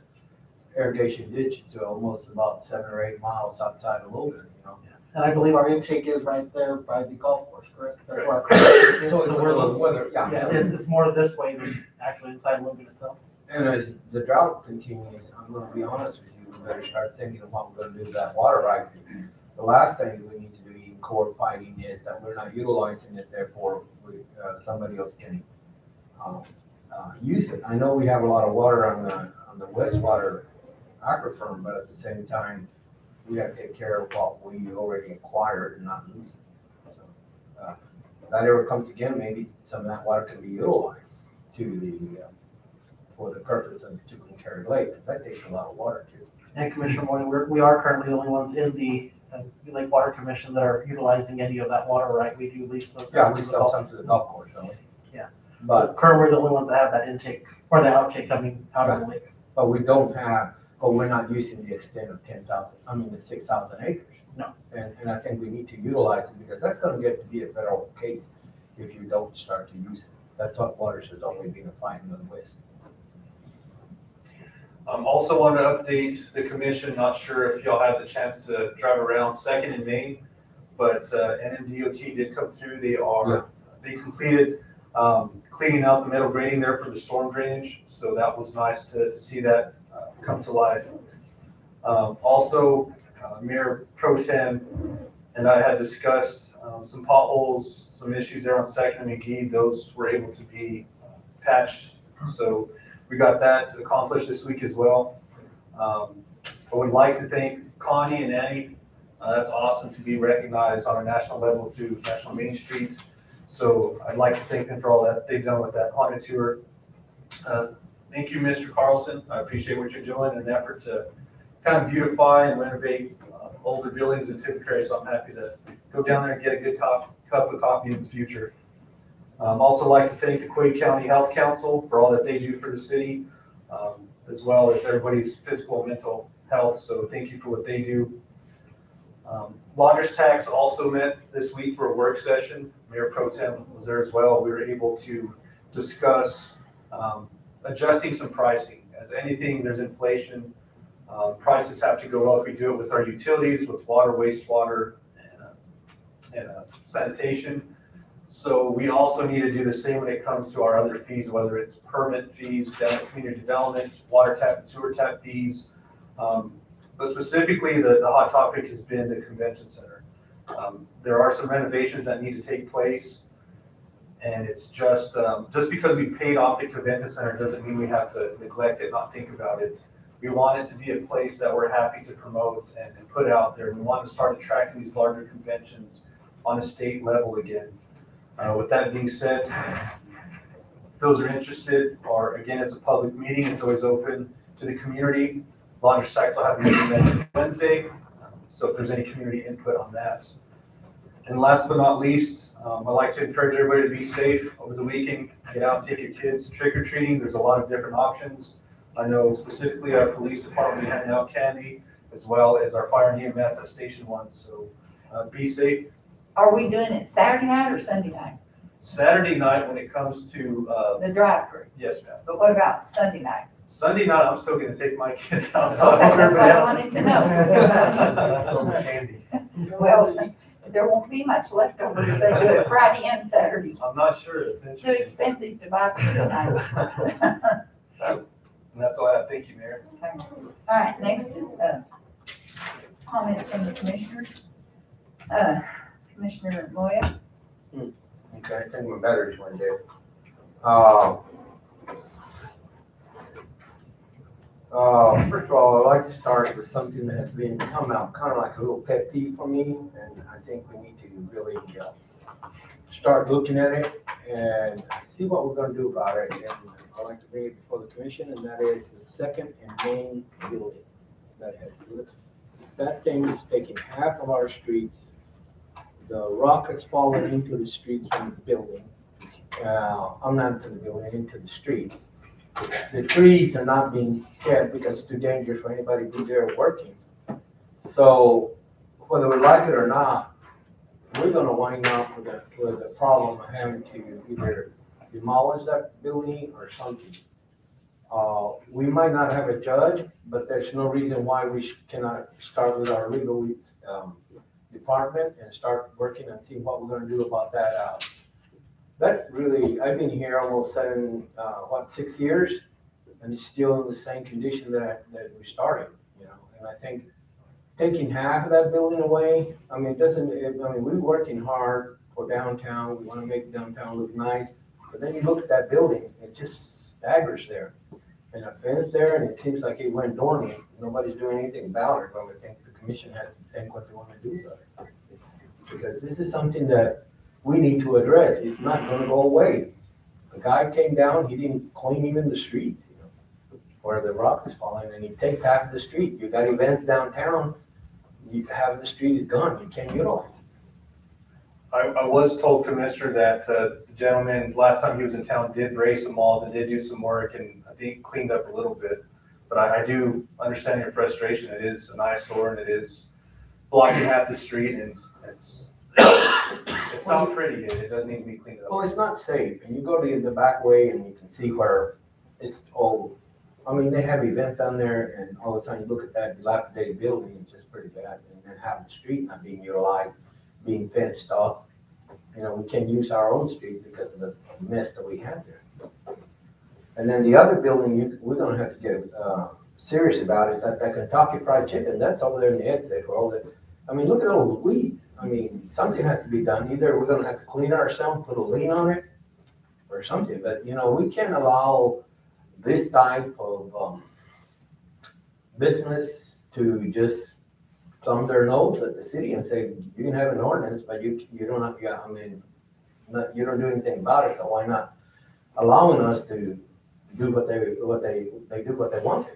S10: irrigation ditch to almost about 7 or 8 miles outside of Logan, you know.
S8: And I believe our intake is right there by the golf course, correct? That's where
S10: So it's a
S8: we're
S10: little
S8: looking-
S10: weather, yeah.
S8: Yeah, it's more this way than actually inside Logan itself.
S10: And as the drought continues, I'm gonna be honest with you, we better start thinking of what we're gonna do with that water rights. The last thing we need to do in court fighting is that we're not utilizing it, therefore somebody else can use it. I know we have a lot of water on the Wastewater aquifer, but at the same time, we have to take care of what we already acquired and not lose it. So, if that ever comes again, maybe some of that water can be utilized for the purpose of Tucumcari Lake. That takes a lot of water too.
S8: And Commissioner Moore, we are currently the only ones in the Lake Water Commission that are utilizing any of that water right. We do lease those.
S10: Yeah, we sell some to the golf course, don't we?
S8: Yeah.
S10: But
S8: Currently, we're the only ones that have that intake or the outtake coming out of the lake.
S10: But we don't have, but we're not using the extent of 6,000 acres.
S8: No.
S10: And I think we need to utilize it because that's gonna get to be a federal case if you don't start to use it. That's what waters has always been a fight in the West.
S9: Also want to update the commission, not sure if y'all had the chance to drive around 2nd and Main, but NMDOT did come through. They completed cleaning out the metal grading there for the storm drainage, so that was nice to see that come to life. Also, Mayor Pro Tem and I had discussed some potholes, some issues there on 2nd and McGee. Those were able to be patched, so we got that accomplished this week as well. I would like to thank Connie and Annie. That's awesome to be recognized on a national level through National Main Street. So I'd like to thank them for all that they've done with that haunted tour. Thank you, Mr. Carlson. I appreciate what you're doing in an effort to kind of beautify and renovate older buildings in Tucumcari. So I'm happy to go down there and get a good cup of coffee in the future. Also like to thank the Quade County Health Council for all that they do for the city, as well as everybody's physical and mental health. So thank you for what they do. Launders Tax also met this week for a work session. Mayor Pro Tem was there as well. We were able to discuss adjusting some pricing. As anything, there's inflation. Prices have to go up. We do it with our utilities, with water, wastewater, and sanitation. So we also need to do the same when it comes to our other fees, whether it's permit fees, community development, water tap and sewer tap fees. But specifically, the hot topic has been the convention center. There are some renovations that need to take place, and it's just because we paid off the convention center doesn't mean we have to neglect it, not think about it. We want it to be a place that we're happy to promote and put out there. We want to start attracting these larger conventions on a state level again. With that being said, if those are interested, or again, it's a public meeting, it's always open to the community. Launders Tax will have a meeting next Wednesday, so if there's any community input on that. And last but not least, I'd like to encourage everybody to be safe over the weekend. Get out and take your kids trick-or-treating. There's a lot of different options. I know specifically our police department handing out candy, as well as our fire and EMS at Station 1. So be safe.
S4: Are we doing it Saturday night or Sunday night?
S9: Saturday night when it comes to,
S4: The drive-through,
S9: yes, ma'am.
S4: but what about Sunday night?
S9: Sunday night, I'm still gonna take my kids out.
S4: Okay, that's what I wanted to know.
S9: Candy.
S4: Well, there won't be much left over if they do it Friday and Saturday.
S9: I'm not sure, it's
S4: It's too
S9: interesting.
S4: expensive to buy food tonight.
S9: And that's all I have, thank you, Mayor.
S4: All right, next is, comments from the commissioners. Commissioner Moya.
S10: Okay, I think my batteries went dead. First of all, I'd like to start with something that has been come out, kind of like a little pet peeve for me, and I think we need to really start looking at it and see what we're gonna do about it. And I'd like to bring it before the commission, and that is the second and main building. That thing is taking half of our streets. The rock has fallen into the streets from the building. I'm not into the building, into the streets. The trees are not being kept because it's too dangerous for anybody to be there working. So whether we like it or not, we're gonna wind up with a problem of having to either demolish that building or something. We might not have a judge, but there's no reason why we cannot start with our legal department and start working and see what we're gonna do about that. That's really, I've been here almost 6 years, and it's still in the same condition that we started, and I think taking half of that building away, we're working hard for downtown, we wanna make downtown look nice, but then you look at that building, it just staggers there. And a fence there, and it seems like it went dormant, nobody's doing anything about it, but I think the commission has to think what they wanna do about it. Because this is something that we need to address. It's not gonna go away. The guy came down, he didn't clean even the streets, where the rock is falling, and he takes half of the street. You got events downtown, half the street is gone, you can't utilize it.
S9: I was told, Commissioner, that the gentleman, last time he was in town, did raise some malls and did do some work, and I think cleaned up a little bit. But I do understand your frustration. It is an eyesore, and it is blocking half the street, and it's not pretty. It does need to be cleaned up.
S10: Well, it's not safe, and you go to the back way and you can see where it's old. They have events down there, and all the time you look at that dilapidated building, it's just pretty bad. And then half the street not being utilized, being fenced off. We can't use our own street because of the mess that we have there. And then the other building we're gonna have to get serious about is that Kentucky Fried Chicken, that's over there in the exit where all the, look at all the weeds. Something has to be done. Either we're gonna have to clean it ourselves, put a lien on it, or something. But, we can't allow this type of business to just thumb their nose at the city and say, you can have an ordinance, but you don't have, you don't do anything about it, so why not allowing us to do what they do what they want to.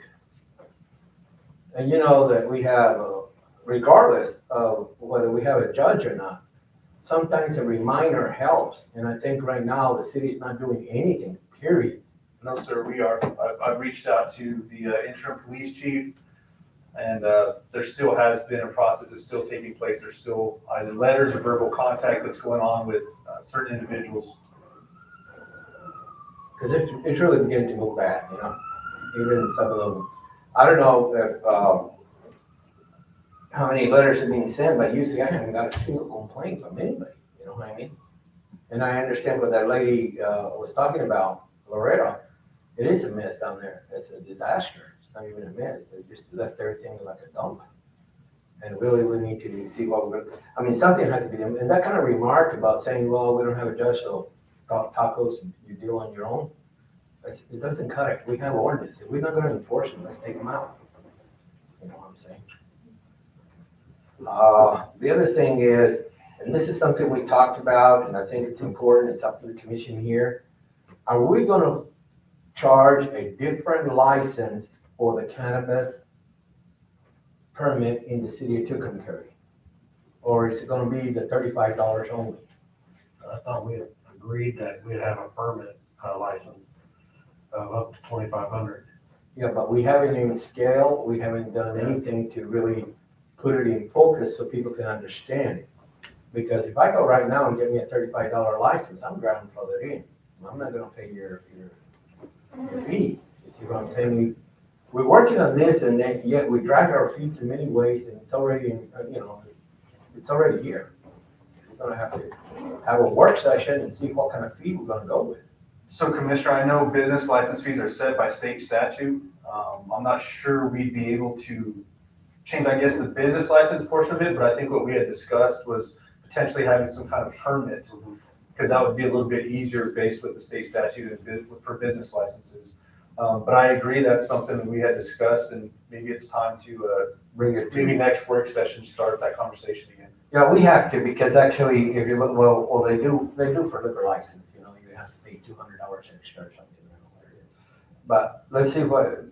S10: And that we have, regardless of whether we have a judge or not, sometimes a reminder helps. And I think right now the city's not doing anything, period.
S9: No, sir, we are. I've reached out to the interim police chief, and there still has been a process that's still taking place. There's still either letters or verbal contact that's going on with certain individuals.
S10: Because it's really beginning to go bad, even some of them. I don't know if how many letters have been sent, but usually I haven't got a single complaint from anybody, you know what I mean? And I understand what that lady was talking about, Loretta. It is a mess down there. It's a disaster. It's not even a mess. They just left everything like a dump. And really, we need to see what we're going to, something has to be done. And that kind of remark about saying, well, we don't have a judge, so tacos, you deal on your own. It doesn't cut it. We have ordinances. If we're not going to enforce them, let's take them out. You know what I'm saying? The other thing is, and this is something we talked about, and I think it's important, it's up to the commission here. Are we going to charge a different license for the cannabis permit in the city of Tucumcari? Or is it going to be the $35 only?
S14: I thought we had agreed that we'd have a permit license of up to $2,500.
S10: Yeah, but we haven't even scaled, we haven't done anything to really put it in focus so people can understand it. Because if I go right now and get me a $35 license, I'm grandfathered in. I'm not gonna pay your fee. You see what I'm saying? We're working on this and then, yet we drag our feet in many ways and it's already, it's already here. We're gonna have to have a work session and see what kind of fee we're gonna go with.
S9: So Commissioner, I know business license fees are set by state statute. I'm not sure we'd be able to change, I guess, the business license portion of it, but I think what we had discussed was potentially having some kind of permit, because that would be a little bit easier based with the state statute and for business licenses. But I agree that's something that we had discussed, and maybe it's time to
S10: Bring it
S9: maybe next work session, start that conversation again.
S10: Yeah, we have to, because actually, if you look, well, they do for liquor license, you have to pay $200 extra or something. I don't know what it is. But let's see what,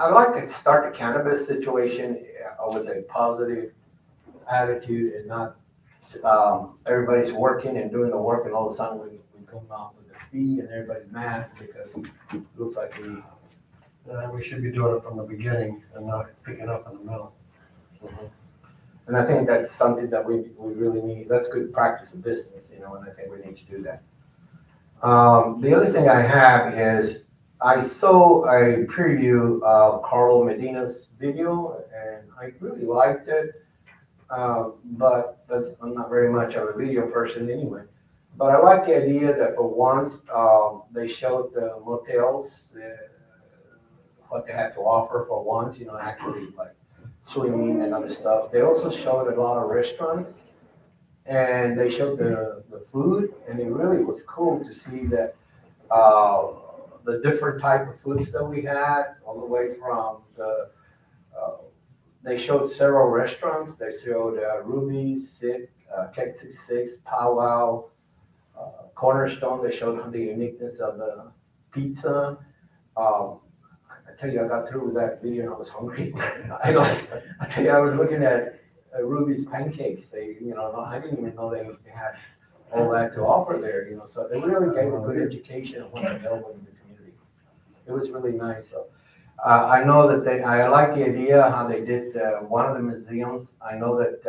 S10: I like to start the cannabis situation with a positive attitude and not, everybody's working and doing the work and all of a sudden we come out with a fee and everybody's mad because it looks like
S14: We should be doing it from the beginning and not picking up in the middle.
S10: And I think that's something that we really need. That's good practice of business, and I think we need to do that. The other thing I have is I saw a preview of Carl Medina's video, and I really liked it. But I'm not very much of a video person anyway. But I like the idea that for once they showed the motels what they had to offer for once, actually like swimming and other stuff. They also showed a lot of restaurants and they showed the food, and it really was cool to see that the different type of foods that we had, all the way from they showed several restaurants. They showed Ruby's, Cake 66, Powwow, Cornerstone. They showed the uniqueness of the pizza. I tell you, I got through with that video and I was hungry. I tell you, I was looking at Ruby's pancakes. I didn't even know they had all that to offer there. So they really gave a good education of what's available in the community. It was really nice. So I know that I like the idea how they did one of the museums. I know that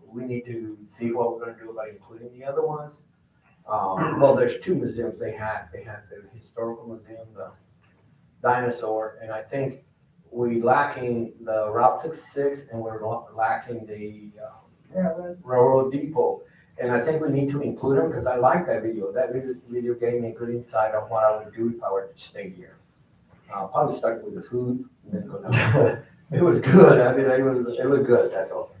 S10: we need to see what we're going to do about including the other ones. Well, there's two museums they had. They had the historical museum, the dinosaur, and I think we lacking the Route 66 and we're lacking the Railroad Depot. And I think we need to include them because I like that video. That video gave me a good insight on what I would do if I were to stay here. I'll probably start with the food and then go down. It was good. It was good, that's all.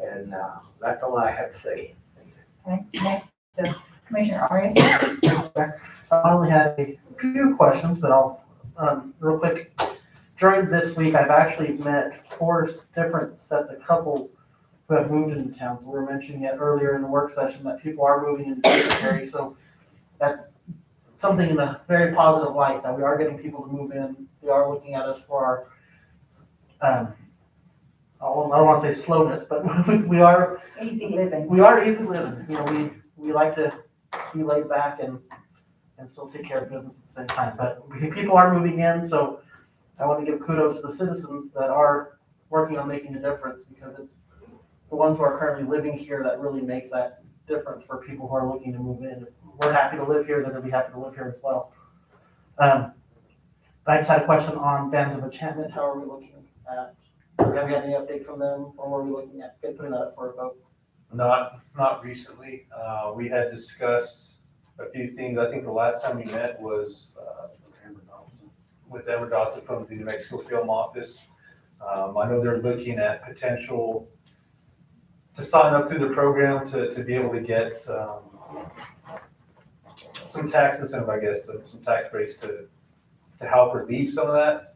S10: And that's all I had to say.
S4: Okay, next, Commissioner Arias.
S8: I only had a few questions, but I'll, real quick. During this week, I've actually met 4 different sets of couples who have moved into town. So we were mentioning it earlier in the work session that people are moving into this area. So that's something in a very positive light, that we are getting people to move in. They are looking at us for our, I don't want to say slowness, but we are
S4: Easy living.
S8: We are easy living. We like to be laid back and still take care of business at the same time. But people are moving in, so I want to give kudos to the citizens that are working on making a difference, because it's the ones who are currently living here that really make that difference for people who are looking to move in. If we're happy to live here, they're going to be happy to live here as well. I just had a question on Bands of Enchantment. How are we looking at? Have you had any update from them, or were we looking at putting that up for a vote?
S9: Not recently. We had discussed a few things. I think the last time we met was with Emma Dotson from the New Mexico Film Office. I know they're looking at potential to sign up through the program to be able to get some tax incentive, I guess, some tax breaks to help relieve some of that.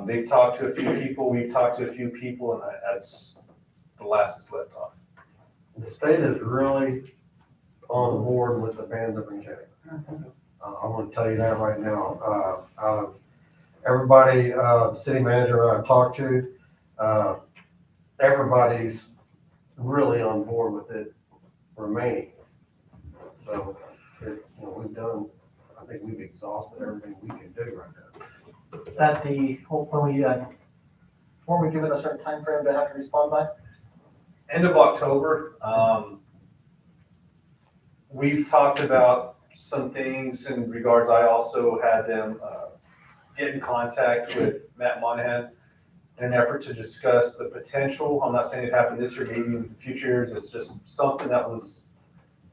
S9: They've talked to a few people, we've talked to a few people, and that's the last that's left off.
S14: The state is really on board with the Bands of Enchantment. I want to tell you that right now. Everybody, the city manager I talked to, everybody's really on board with it remaining. So, we've done, I think we've exhausted everything we can do right now.
S8: At the, weren't we given a certain time frame to have to respond by?
S9: End of October, we've talked about some things in regards, I also had them, get in contact with Matt Monahan in an effort to discuss the potential. I'm not saying it happened this year, maybe in future years. It's just something that was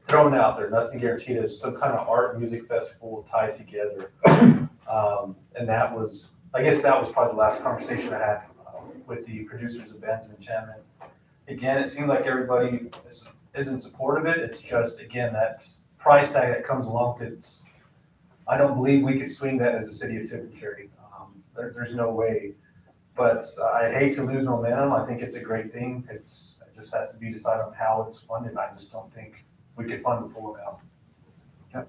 S9: thrown out there, nothing guaranteed. It's some kind of art music festival tied together. And that was, I guess that was probably the last conversation I had with the producers of Bands of Enchantment. Again, it seems like everybody is in support of it. It's just, again, that price tag that comes along with it. I don't believe we could swing that as a city of Tucumcari. There's no way. But I hate to lose momentum. I think it's a great thing. It just has to be decided on how it's funded. I just don't think we could fund the full amount.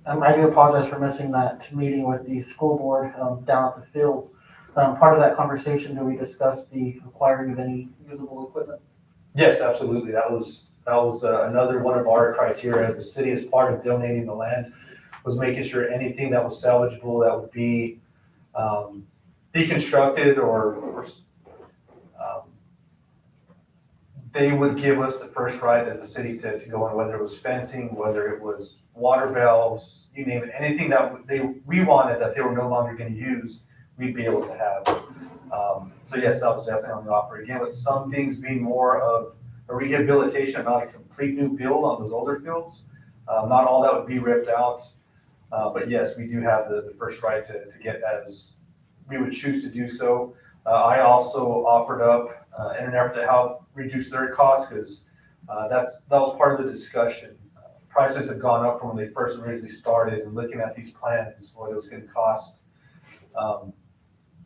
S8: I do apologize for missing that meeting with the school board down at the fields. Part of that conversation, do we discuss the acquiring of any usable equipment?
S9: Yes, absolutely. That was another one of our criteria as a city, as part of donating the land, was making sure anything that was salvageable, that would be deconstructed or they would give us the first right as a city to go in, whether it was fencing, whether it was water valves, you name it, anything that we wanted that they were no longer going to use, we'd be able to have. So yes, that was definitely on the offer. Again, with some things being more of a rehabilitation, not a complete new build on those older fields. Not all that would be ripped out. But yes, we do have the first right to get as we would choose to do so. I also offered up in an effort to help reduce their costs, because that was part of the discussion. Prices have gone up from when they first originally started, and looking at these plans, what it was going to cost.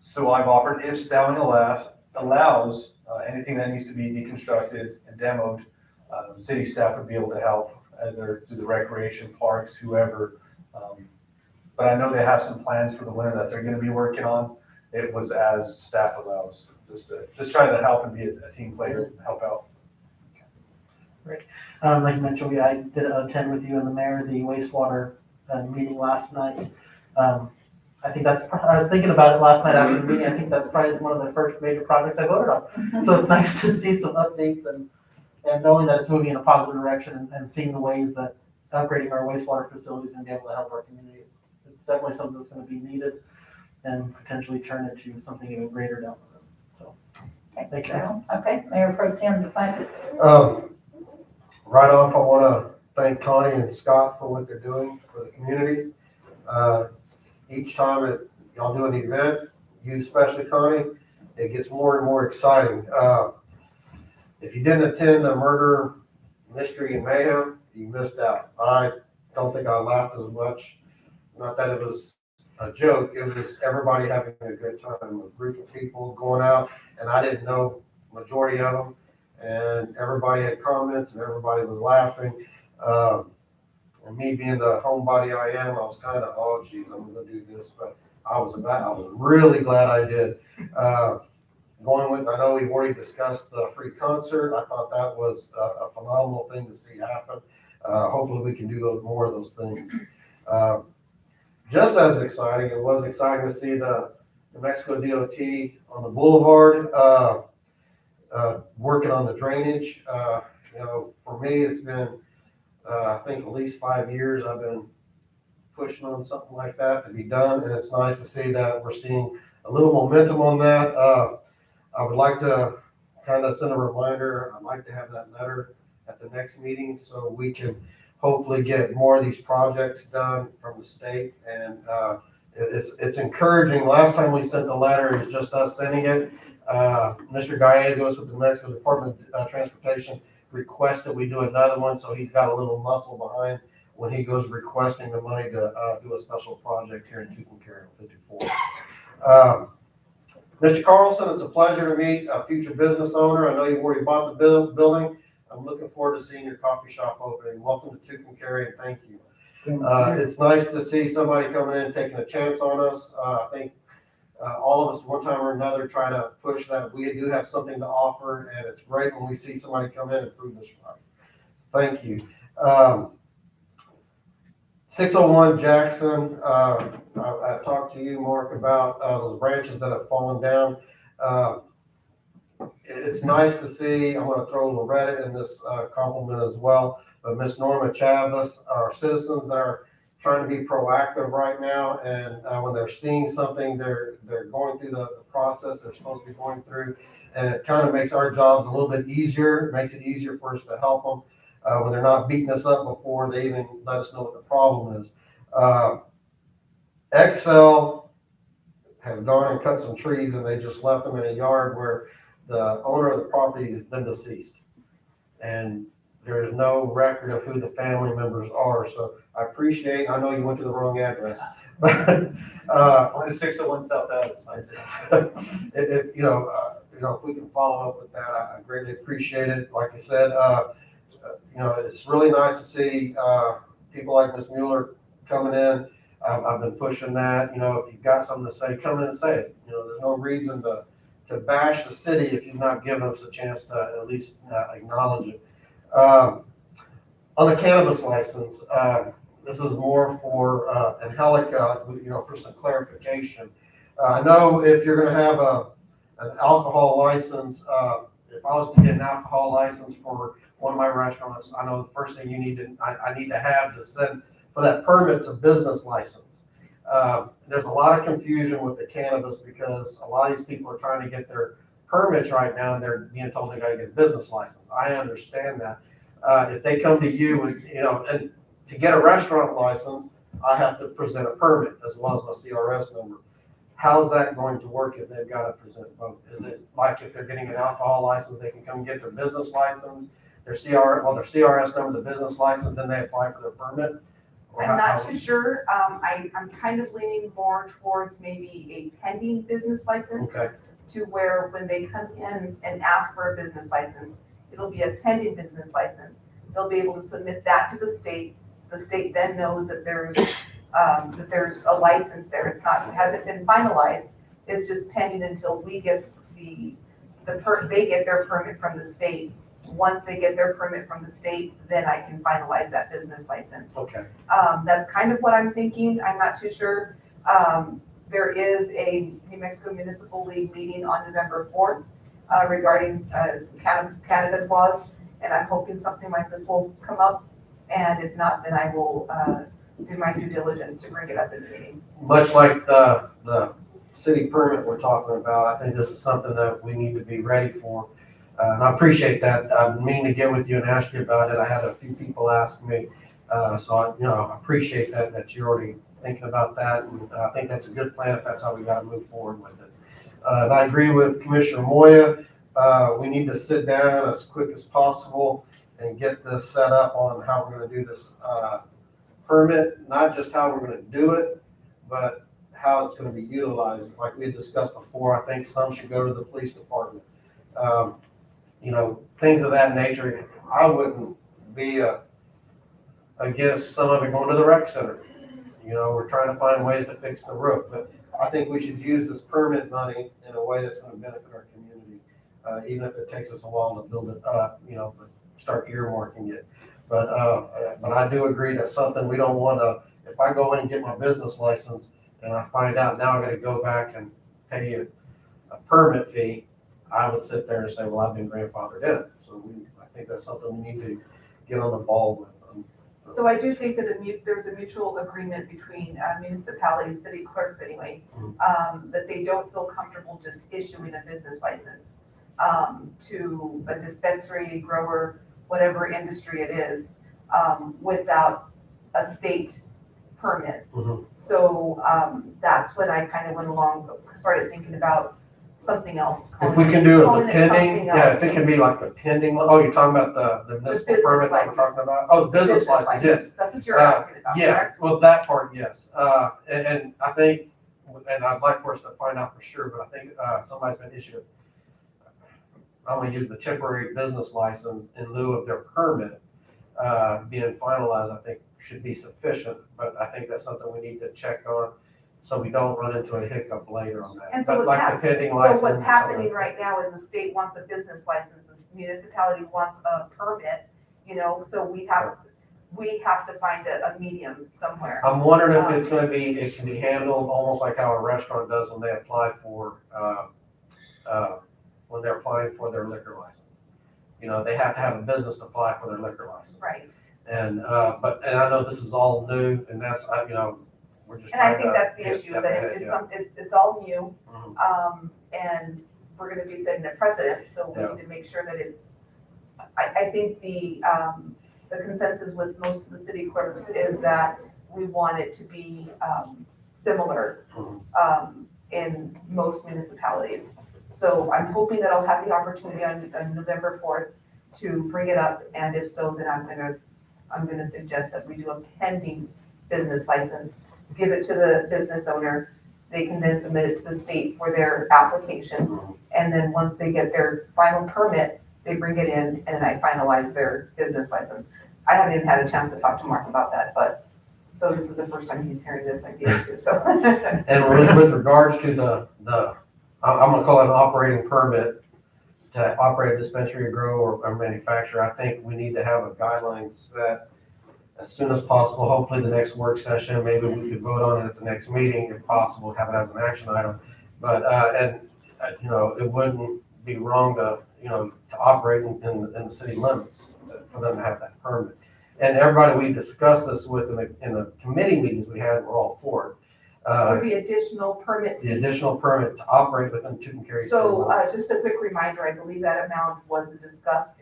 S9: So I've offered, if staffing allows anything that needs to be deconstructed and demoed, city staff would be able to help, either through the recreation parks, whoever. But I know they have some plans for the winter that they're going to be working on. It was as staff allows, just trying to help and be a team player and help out.
S8: Great. Like you mentioned, I did attend with you and the mayor the wastewater meeting last night. I think I was thinking about it last night after the meeting. I think that's probably one of the first major projects I voted on. So it's nice to see some updates and knowing that it's moving in a positive direction and seeing the ways that upgrading our wastewater facilities and be able to help our community. It's definitely something that's going to be needed and potentially turn into something even greater down the road. So, thank you.
S4: Okay, Mayor Pro Tem DePlantis.
S14: Right off, I want to thank Connie and Scott for what they're doing for the community. Each time y'all do an event, you especially Connie, it gets more and more exciting. If you didn't attend the Murder, Mystery, and Mayhem, you missed out. I don't think I laughed as much. Not that it was a joke, it was everybody having a good time, a group of people going out, and I didn't know majority of them, and everybody had comments and everybody was laughing. And me being the homebody I am, I was kind of, oh geez, I'm gonna do this, but I was really glad I did. Going with, I know we've already discussed the free concert. I thought that was a phenomenal thing to see happen. Hopefully we can do more of those things. Just as exciting, it was exciting to see the New Mexico DOT on the boulevard working on the drainage. For me, it's been, I think at least 5 years I've been pushing on something like that to be done, and it's nice to see that we're seeing a little momentum on that. I would like to kind of send a reminder. I'd like to have that letter at the next meeting so we can hopefully get more of these projects done from the state. And it's encouraging. Last time we sent the letter, it was just us sending it. Mr. Gallegos with the Mexico Department of Transportation requested we do another one, so he's got a little muscle behind when he goes requesting the money to do a special project here in Tucumcari 54. Mr. Carlson, it's a pleasure to meet a future business owner. I know you've already bought the building. I'm looking forward to seeing your coffee shop opening. Welcome to Tucumcari, and thank you. It's nice to see somebody coming in and taking a chance on us. I think all of us, one time or another, try to push that we do have something to offer, and it's great when we see somebody come in and prove this right. Thank you. 601 Jackson, I've talked to you, Mark, about those branches that have fallen down. It's nice to see, I'm gonna throw Loretta in this compliment as well, but Miss Norma Chavez, our citizens that are trying to be proactive right now, and when they're seeing something, they're going through the process they're supposed to be going through, and it kind of makes our jobs a little bit easier, makes it easier for us to help them when they're not beating us up before they even let us know what the problem is. Excel has gone and cut some trees, and they just left them in a yard where the owner of the property has been deceased. And there's no record of who the family members are, so I appreciate, I know you went to the wrong address, but,
S9: Only 601 South Adams.
S14: if if we can follow up with that, I greatly appreciate it. Like I said, it's really nice to see, people like Ms. Mueller coming in. I've been pushing that, if you've got something to say, come in and say it. There's no reason to bash the city if you've not given us a chance to at least acknowledge it. On the cannabis license, this is more for Angelica, for some clarification. I know if you're going to have an alcohol license, if I was to get an alcohol license for one of my restaurants, I know the first thing I need to have to send for that permit's a business license. There's a lot of confusion with the cannabis because a lot of these people are trying to get their permits right now and they're being told they got to get a business license. I understand that. If they come to you and to get a restaurant license, I have to present a permit as well as my CRS number. How's that going to work if they've got to present both? Is it like if they're getting an alcohol license, they can come get their business license, their CRS number, the business license, then they apply for their permit?
S1: I'm not too sure. I'm kind of leaning more towards maybe a pending business license.
S14: Okay.
S1: To where when they come in and ask for a business license, it'll be a pending business license. They'll be able to submit that to the state. So the state then knows that there's a license there. It hasn't been finalized. It's just pending until we get they get their permit from the state. Once they get their permit from the state, then I can finalize that business license.
S14: Okay.
S1: That's kind of what I'm thinking. I'm not too sure. There is a New Mexico Municipal League meeting on November 4th regarding cannabis laws, and I'm hoping something like this will come up. And if not, then I will do my due diligence to bring it up in the meeting.
S14: Much like the city permit we're talking about, I think this is something that we need to be ready for. And I appreciate that. I mean to get with you and ask you about it. I had a few people ask me, so I appreciate that you're already thinking about that. And I think that's a good plan if that's how we got to move forward with it. And I agree with Commissioner Moya. We need to sit down as quick as possible and get this set up on how we're going to do this permit, not just how we're going to do it, but how it's going to be utilized. Like we discussed before, I think some should go to the police department. Things of that nature. I wouldn't be against some of it going to the rec center. We're trying to find ways to fix the roof, but I think we should use this permit money in a way that's going to benefit our community, even if it takes us a while to build it up, but start earmarking it. But I do agree that's something we don't want to, if I go in and get my business license and I find out now I got to go back and pay a permit fee, I would sit there and say, well, I've been grandfathered in. So I think that's something we need to get on the ball with.
S1: So I do think that there's a mutual agreement between municipalities, city clerks anyway, that they don't feel comfortable just issuing a business license to a dispensary, grower, whatever industry it is, without a state permit.
S14: Mm-hmm.
S1: So that's when I kind of went along, started thinking about something else.
S14: If we can do it, the pending, if it can be like the pending, oh, you're talking about the municipal permit that we're talking about? Oh, the business license, yes.
S1: That's what you're asking about,
S14: yeah,
S1: correct?
S14: Well, that part, yes. And I think, and I'd like for us to find out for sure, but I think somebody's been issued, I'm gonna use the temporary business license in lieu of their permit being finalized, I think should be sufficient, but I think that's something we need to check on so we don't run into a hiccup later on that.
S1: And so
S14: But
S1: what's
S14: like the pending license.
S1: So what's
S14: and
S1: happening
S14: something
S1: right now is the state wants a business license, the municipality wants a permit, so we have to find a medium somewhere.
S14: I'm wondering if it's gonna be, it can be handled almost like how a restaurant does when they apply for, when they're applying for their liquor license. You know, they have to have a business to apply for their liquor license.
S1: Right.
S14: And, and I know this is all new, and that's, you know, we're just
S1: And I
S14: trying to.
S1: think that's the
S14: get
S1: issue,
S14: step
S1: that
S14: ahead,
S1: it's all new,
S14: Mhm.
S1: and we're gonna be setting a precedent, so we
S14: Yeah.
S1: need to make sure that it's, I think the consensus with most of the city clerks is that we want it to be, similar, in most municipalities. So I'm hoping that I'll have the opportunity on November 4th to bring it up, and if so, then I'm gonna suggest that we do a pending business license, give it to the business owner, they can then submit it to the state for their application, and then once they get their final permit, they bring it in, and I finalize their business license. I haven't even had a chance to talk to Mark about that, but, so this is the first time he's hearing this idea too, so.
S14: And with regards to I'm gonna call it an operating permit to operate a dispensary, grow, or manufacture, I think we need to have a guideline set as soon as possible, hopefully the next work session, maybe we could vote on it at the next meeting, if possible, have it as an action item. But, you know, it wouldn't be wrong to, you know, to operate in the city limits for them to have that permit. And everybody we discussed this with in the committee meetings we had, were all for it.
S1: For the additional permit.
S14: The additional permit to operate within Tucumcari.
S1: So, just a quick reminder, I believe that amount was discussed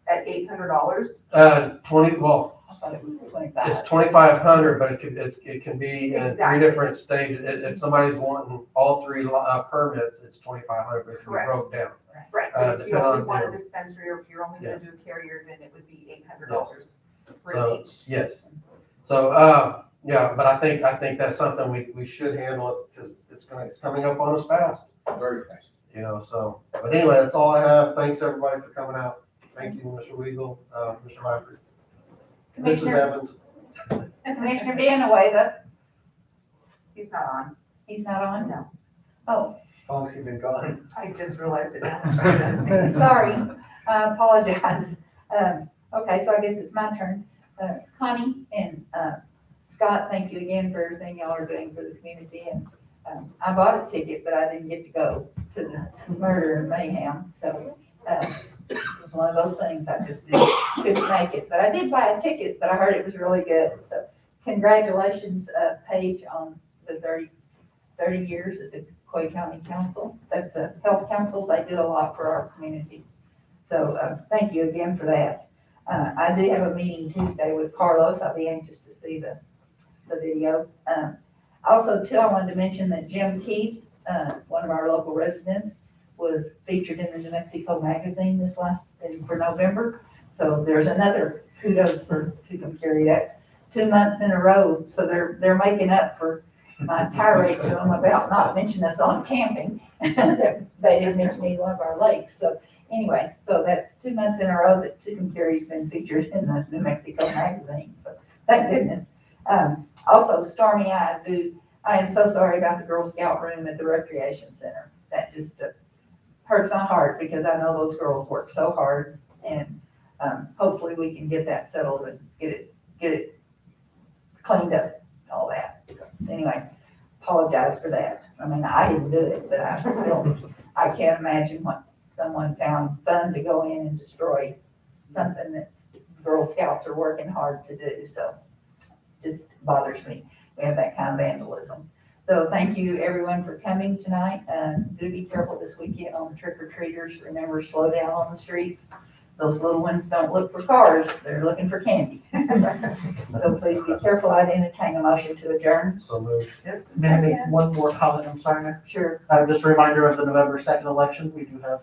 S1: at $800.
S14: 20, well,
S4: I thought it was 25.
S14: it's 2,500, but it can be in
S1: Exactly.
S14: 3 different stages. If somebody's wanting all 3 permits, it's 2,500, but it can be
S1: Correct.
S14: broke down.
S1: Right, but if you
S14: depending
S1: only
S14: on
S1: want a
S14: them.
S1: dispensary, or if you're only gonna do a carrier, then it would be $800 for
S14: So,
S1: each.
S14: yes. So, yeah, but I think that's something we should handle, because it's coming up on us fast.
S13: Very fast.
S14: You know, so, but anyway, that's all I have. Thanks, everybody, for coming out. Thank you, Mr. Weigel, Mr. Lyford, Mrs.
S4: Commissioner,
S14: Evans.
S4: Commissioner Villanueva,
S1: He's not on.
S4: he's not on?
S1: No.
S4: Oh,
S9: How long's he been gone?
S1: I just realized it now.
S4: sorry, I apologize. Okay, so I guess it's my turn. Connie and Scott, thank you again for everything y'all are doing for the community. And I bought a ticket, but I didn't get to go to the murder and mayhem. So it was one of those things, I just couldn't make it. But I did buy a ticket, but I heard it was really good. So congratulations, Paige, on the 30 years at the Clay County Council. That's a health council. They do a lot for our community. So thank you again for that. I do have a meeting Tuesday with Carlos. I'll be anxious to see the video. Also, too, I wanted to mention that Jim Keith, one of our local residents, was featured in the New Mexico magazine for November. So there's another kudos for Tucumcari. That's 2 months in a row. So they're making up for my tirade to them about not mentioning us on camping. They didn't mention any one of our lakes. So anyway, so that's 2 months in a row that Tucumcari's been featured in the New Mexico magazine. So thank goodness. Also, Stormy, I am so sorry about the Girl Scout room at the Recreation Center. That just hurts my heart, because I know those girls work so hard, and hopefully we can get that settled and get it cleaned up and all that. Anyway, apologize for that. I mean, I didn't do it, but I can't imagine what someone found fun to go in and destroy something that Girl Scouts are working hard to do. So just bothers me. We have that kind of vandalism. So thank you everyone for coming tonight. Do be careful this weekend on the trick-or-treaters. Remember, slow down on the streets. Those little ones don't look for cars, they're looking for candy. So please be careful. I'd entertain a motion to adjourn.
S14: So moved.
S1: Just a
S8: Maybe
S1: second.
S8: one more comment, I'm sorry, Mayor.
S4: Sure,
S8: Just a reminder of the November 2nd election. We do have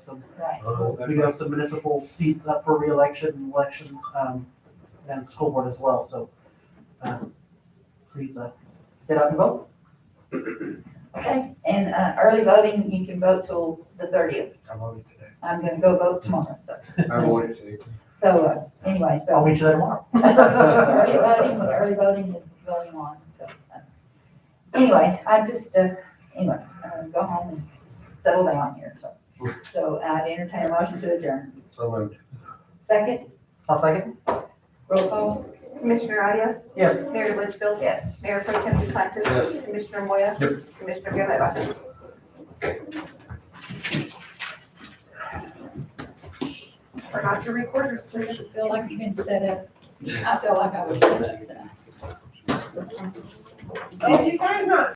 S8: some municipal seats up for reelection, election, and school board as well. So please get out and vote.
S4: okay. And early voting, you can vote till the 30th.
S14: I voted today.
S4: I'm gonna go vote tomorrow. So,
S13: I wanted to.
S4: so anyway, so.
S8: I'll meet you there tomorrow.
S4: Early voting is going on, so. Anyway, I just, go home and settle down here, so. So I'd entertain a motion to adjourn.
S14: So moved.
S4: Second,
S8: I'll second.
S4: roll call.
S1: Commissioner Arias?
S8: Yes.
S1: Mayor Litchfield?
S4: Yes.
S1: Mayor Pro Tem Duplantis?
S14: Yes.
S1: Commissioner Moya?
S12: Yep.
S1: Commissioner Guerrero? Turn off your recorders, please.
S4: I feel like you've been set up. I feel like I was set up tonight.
S6: Did you guys not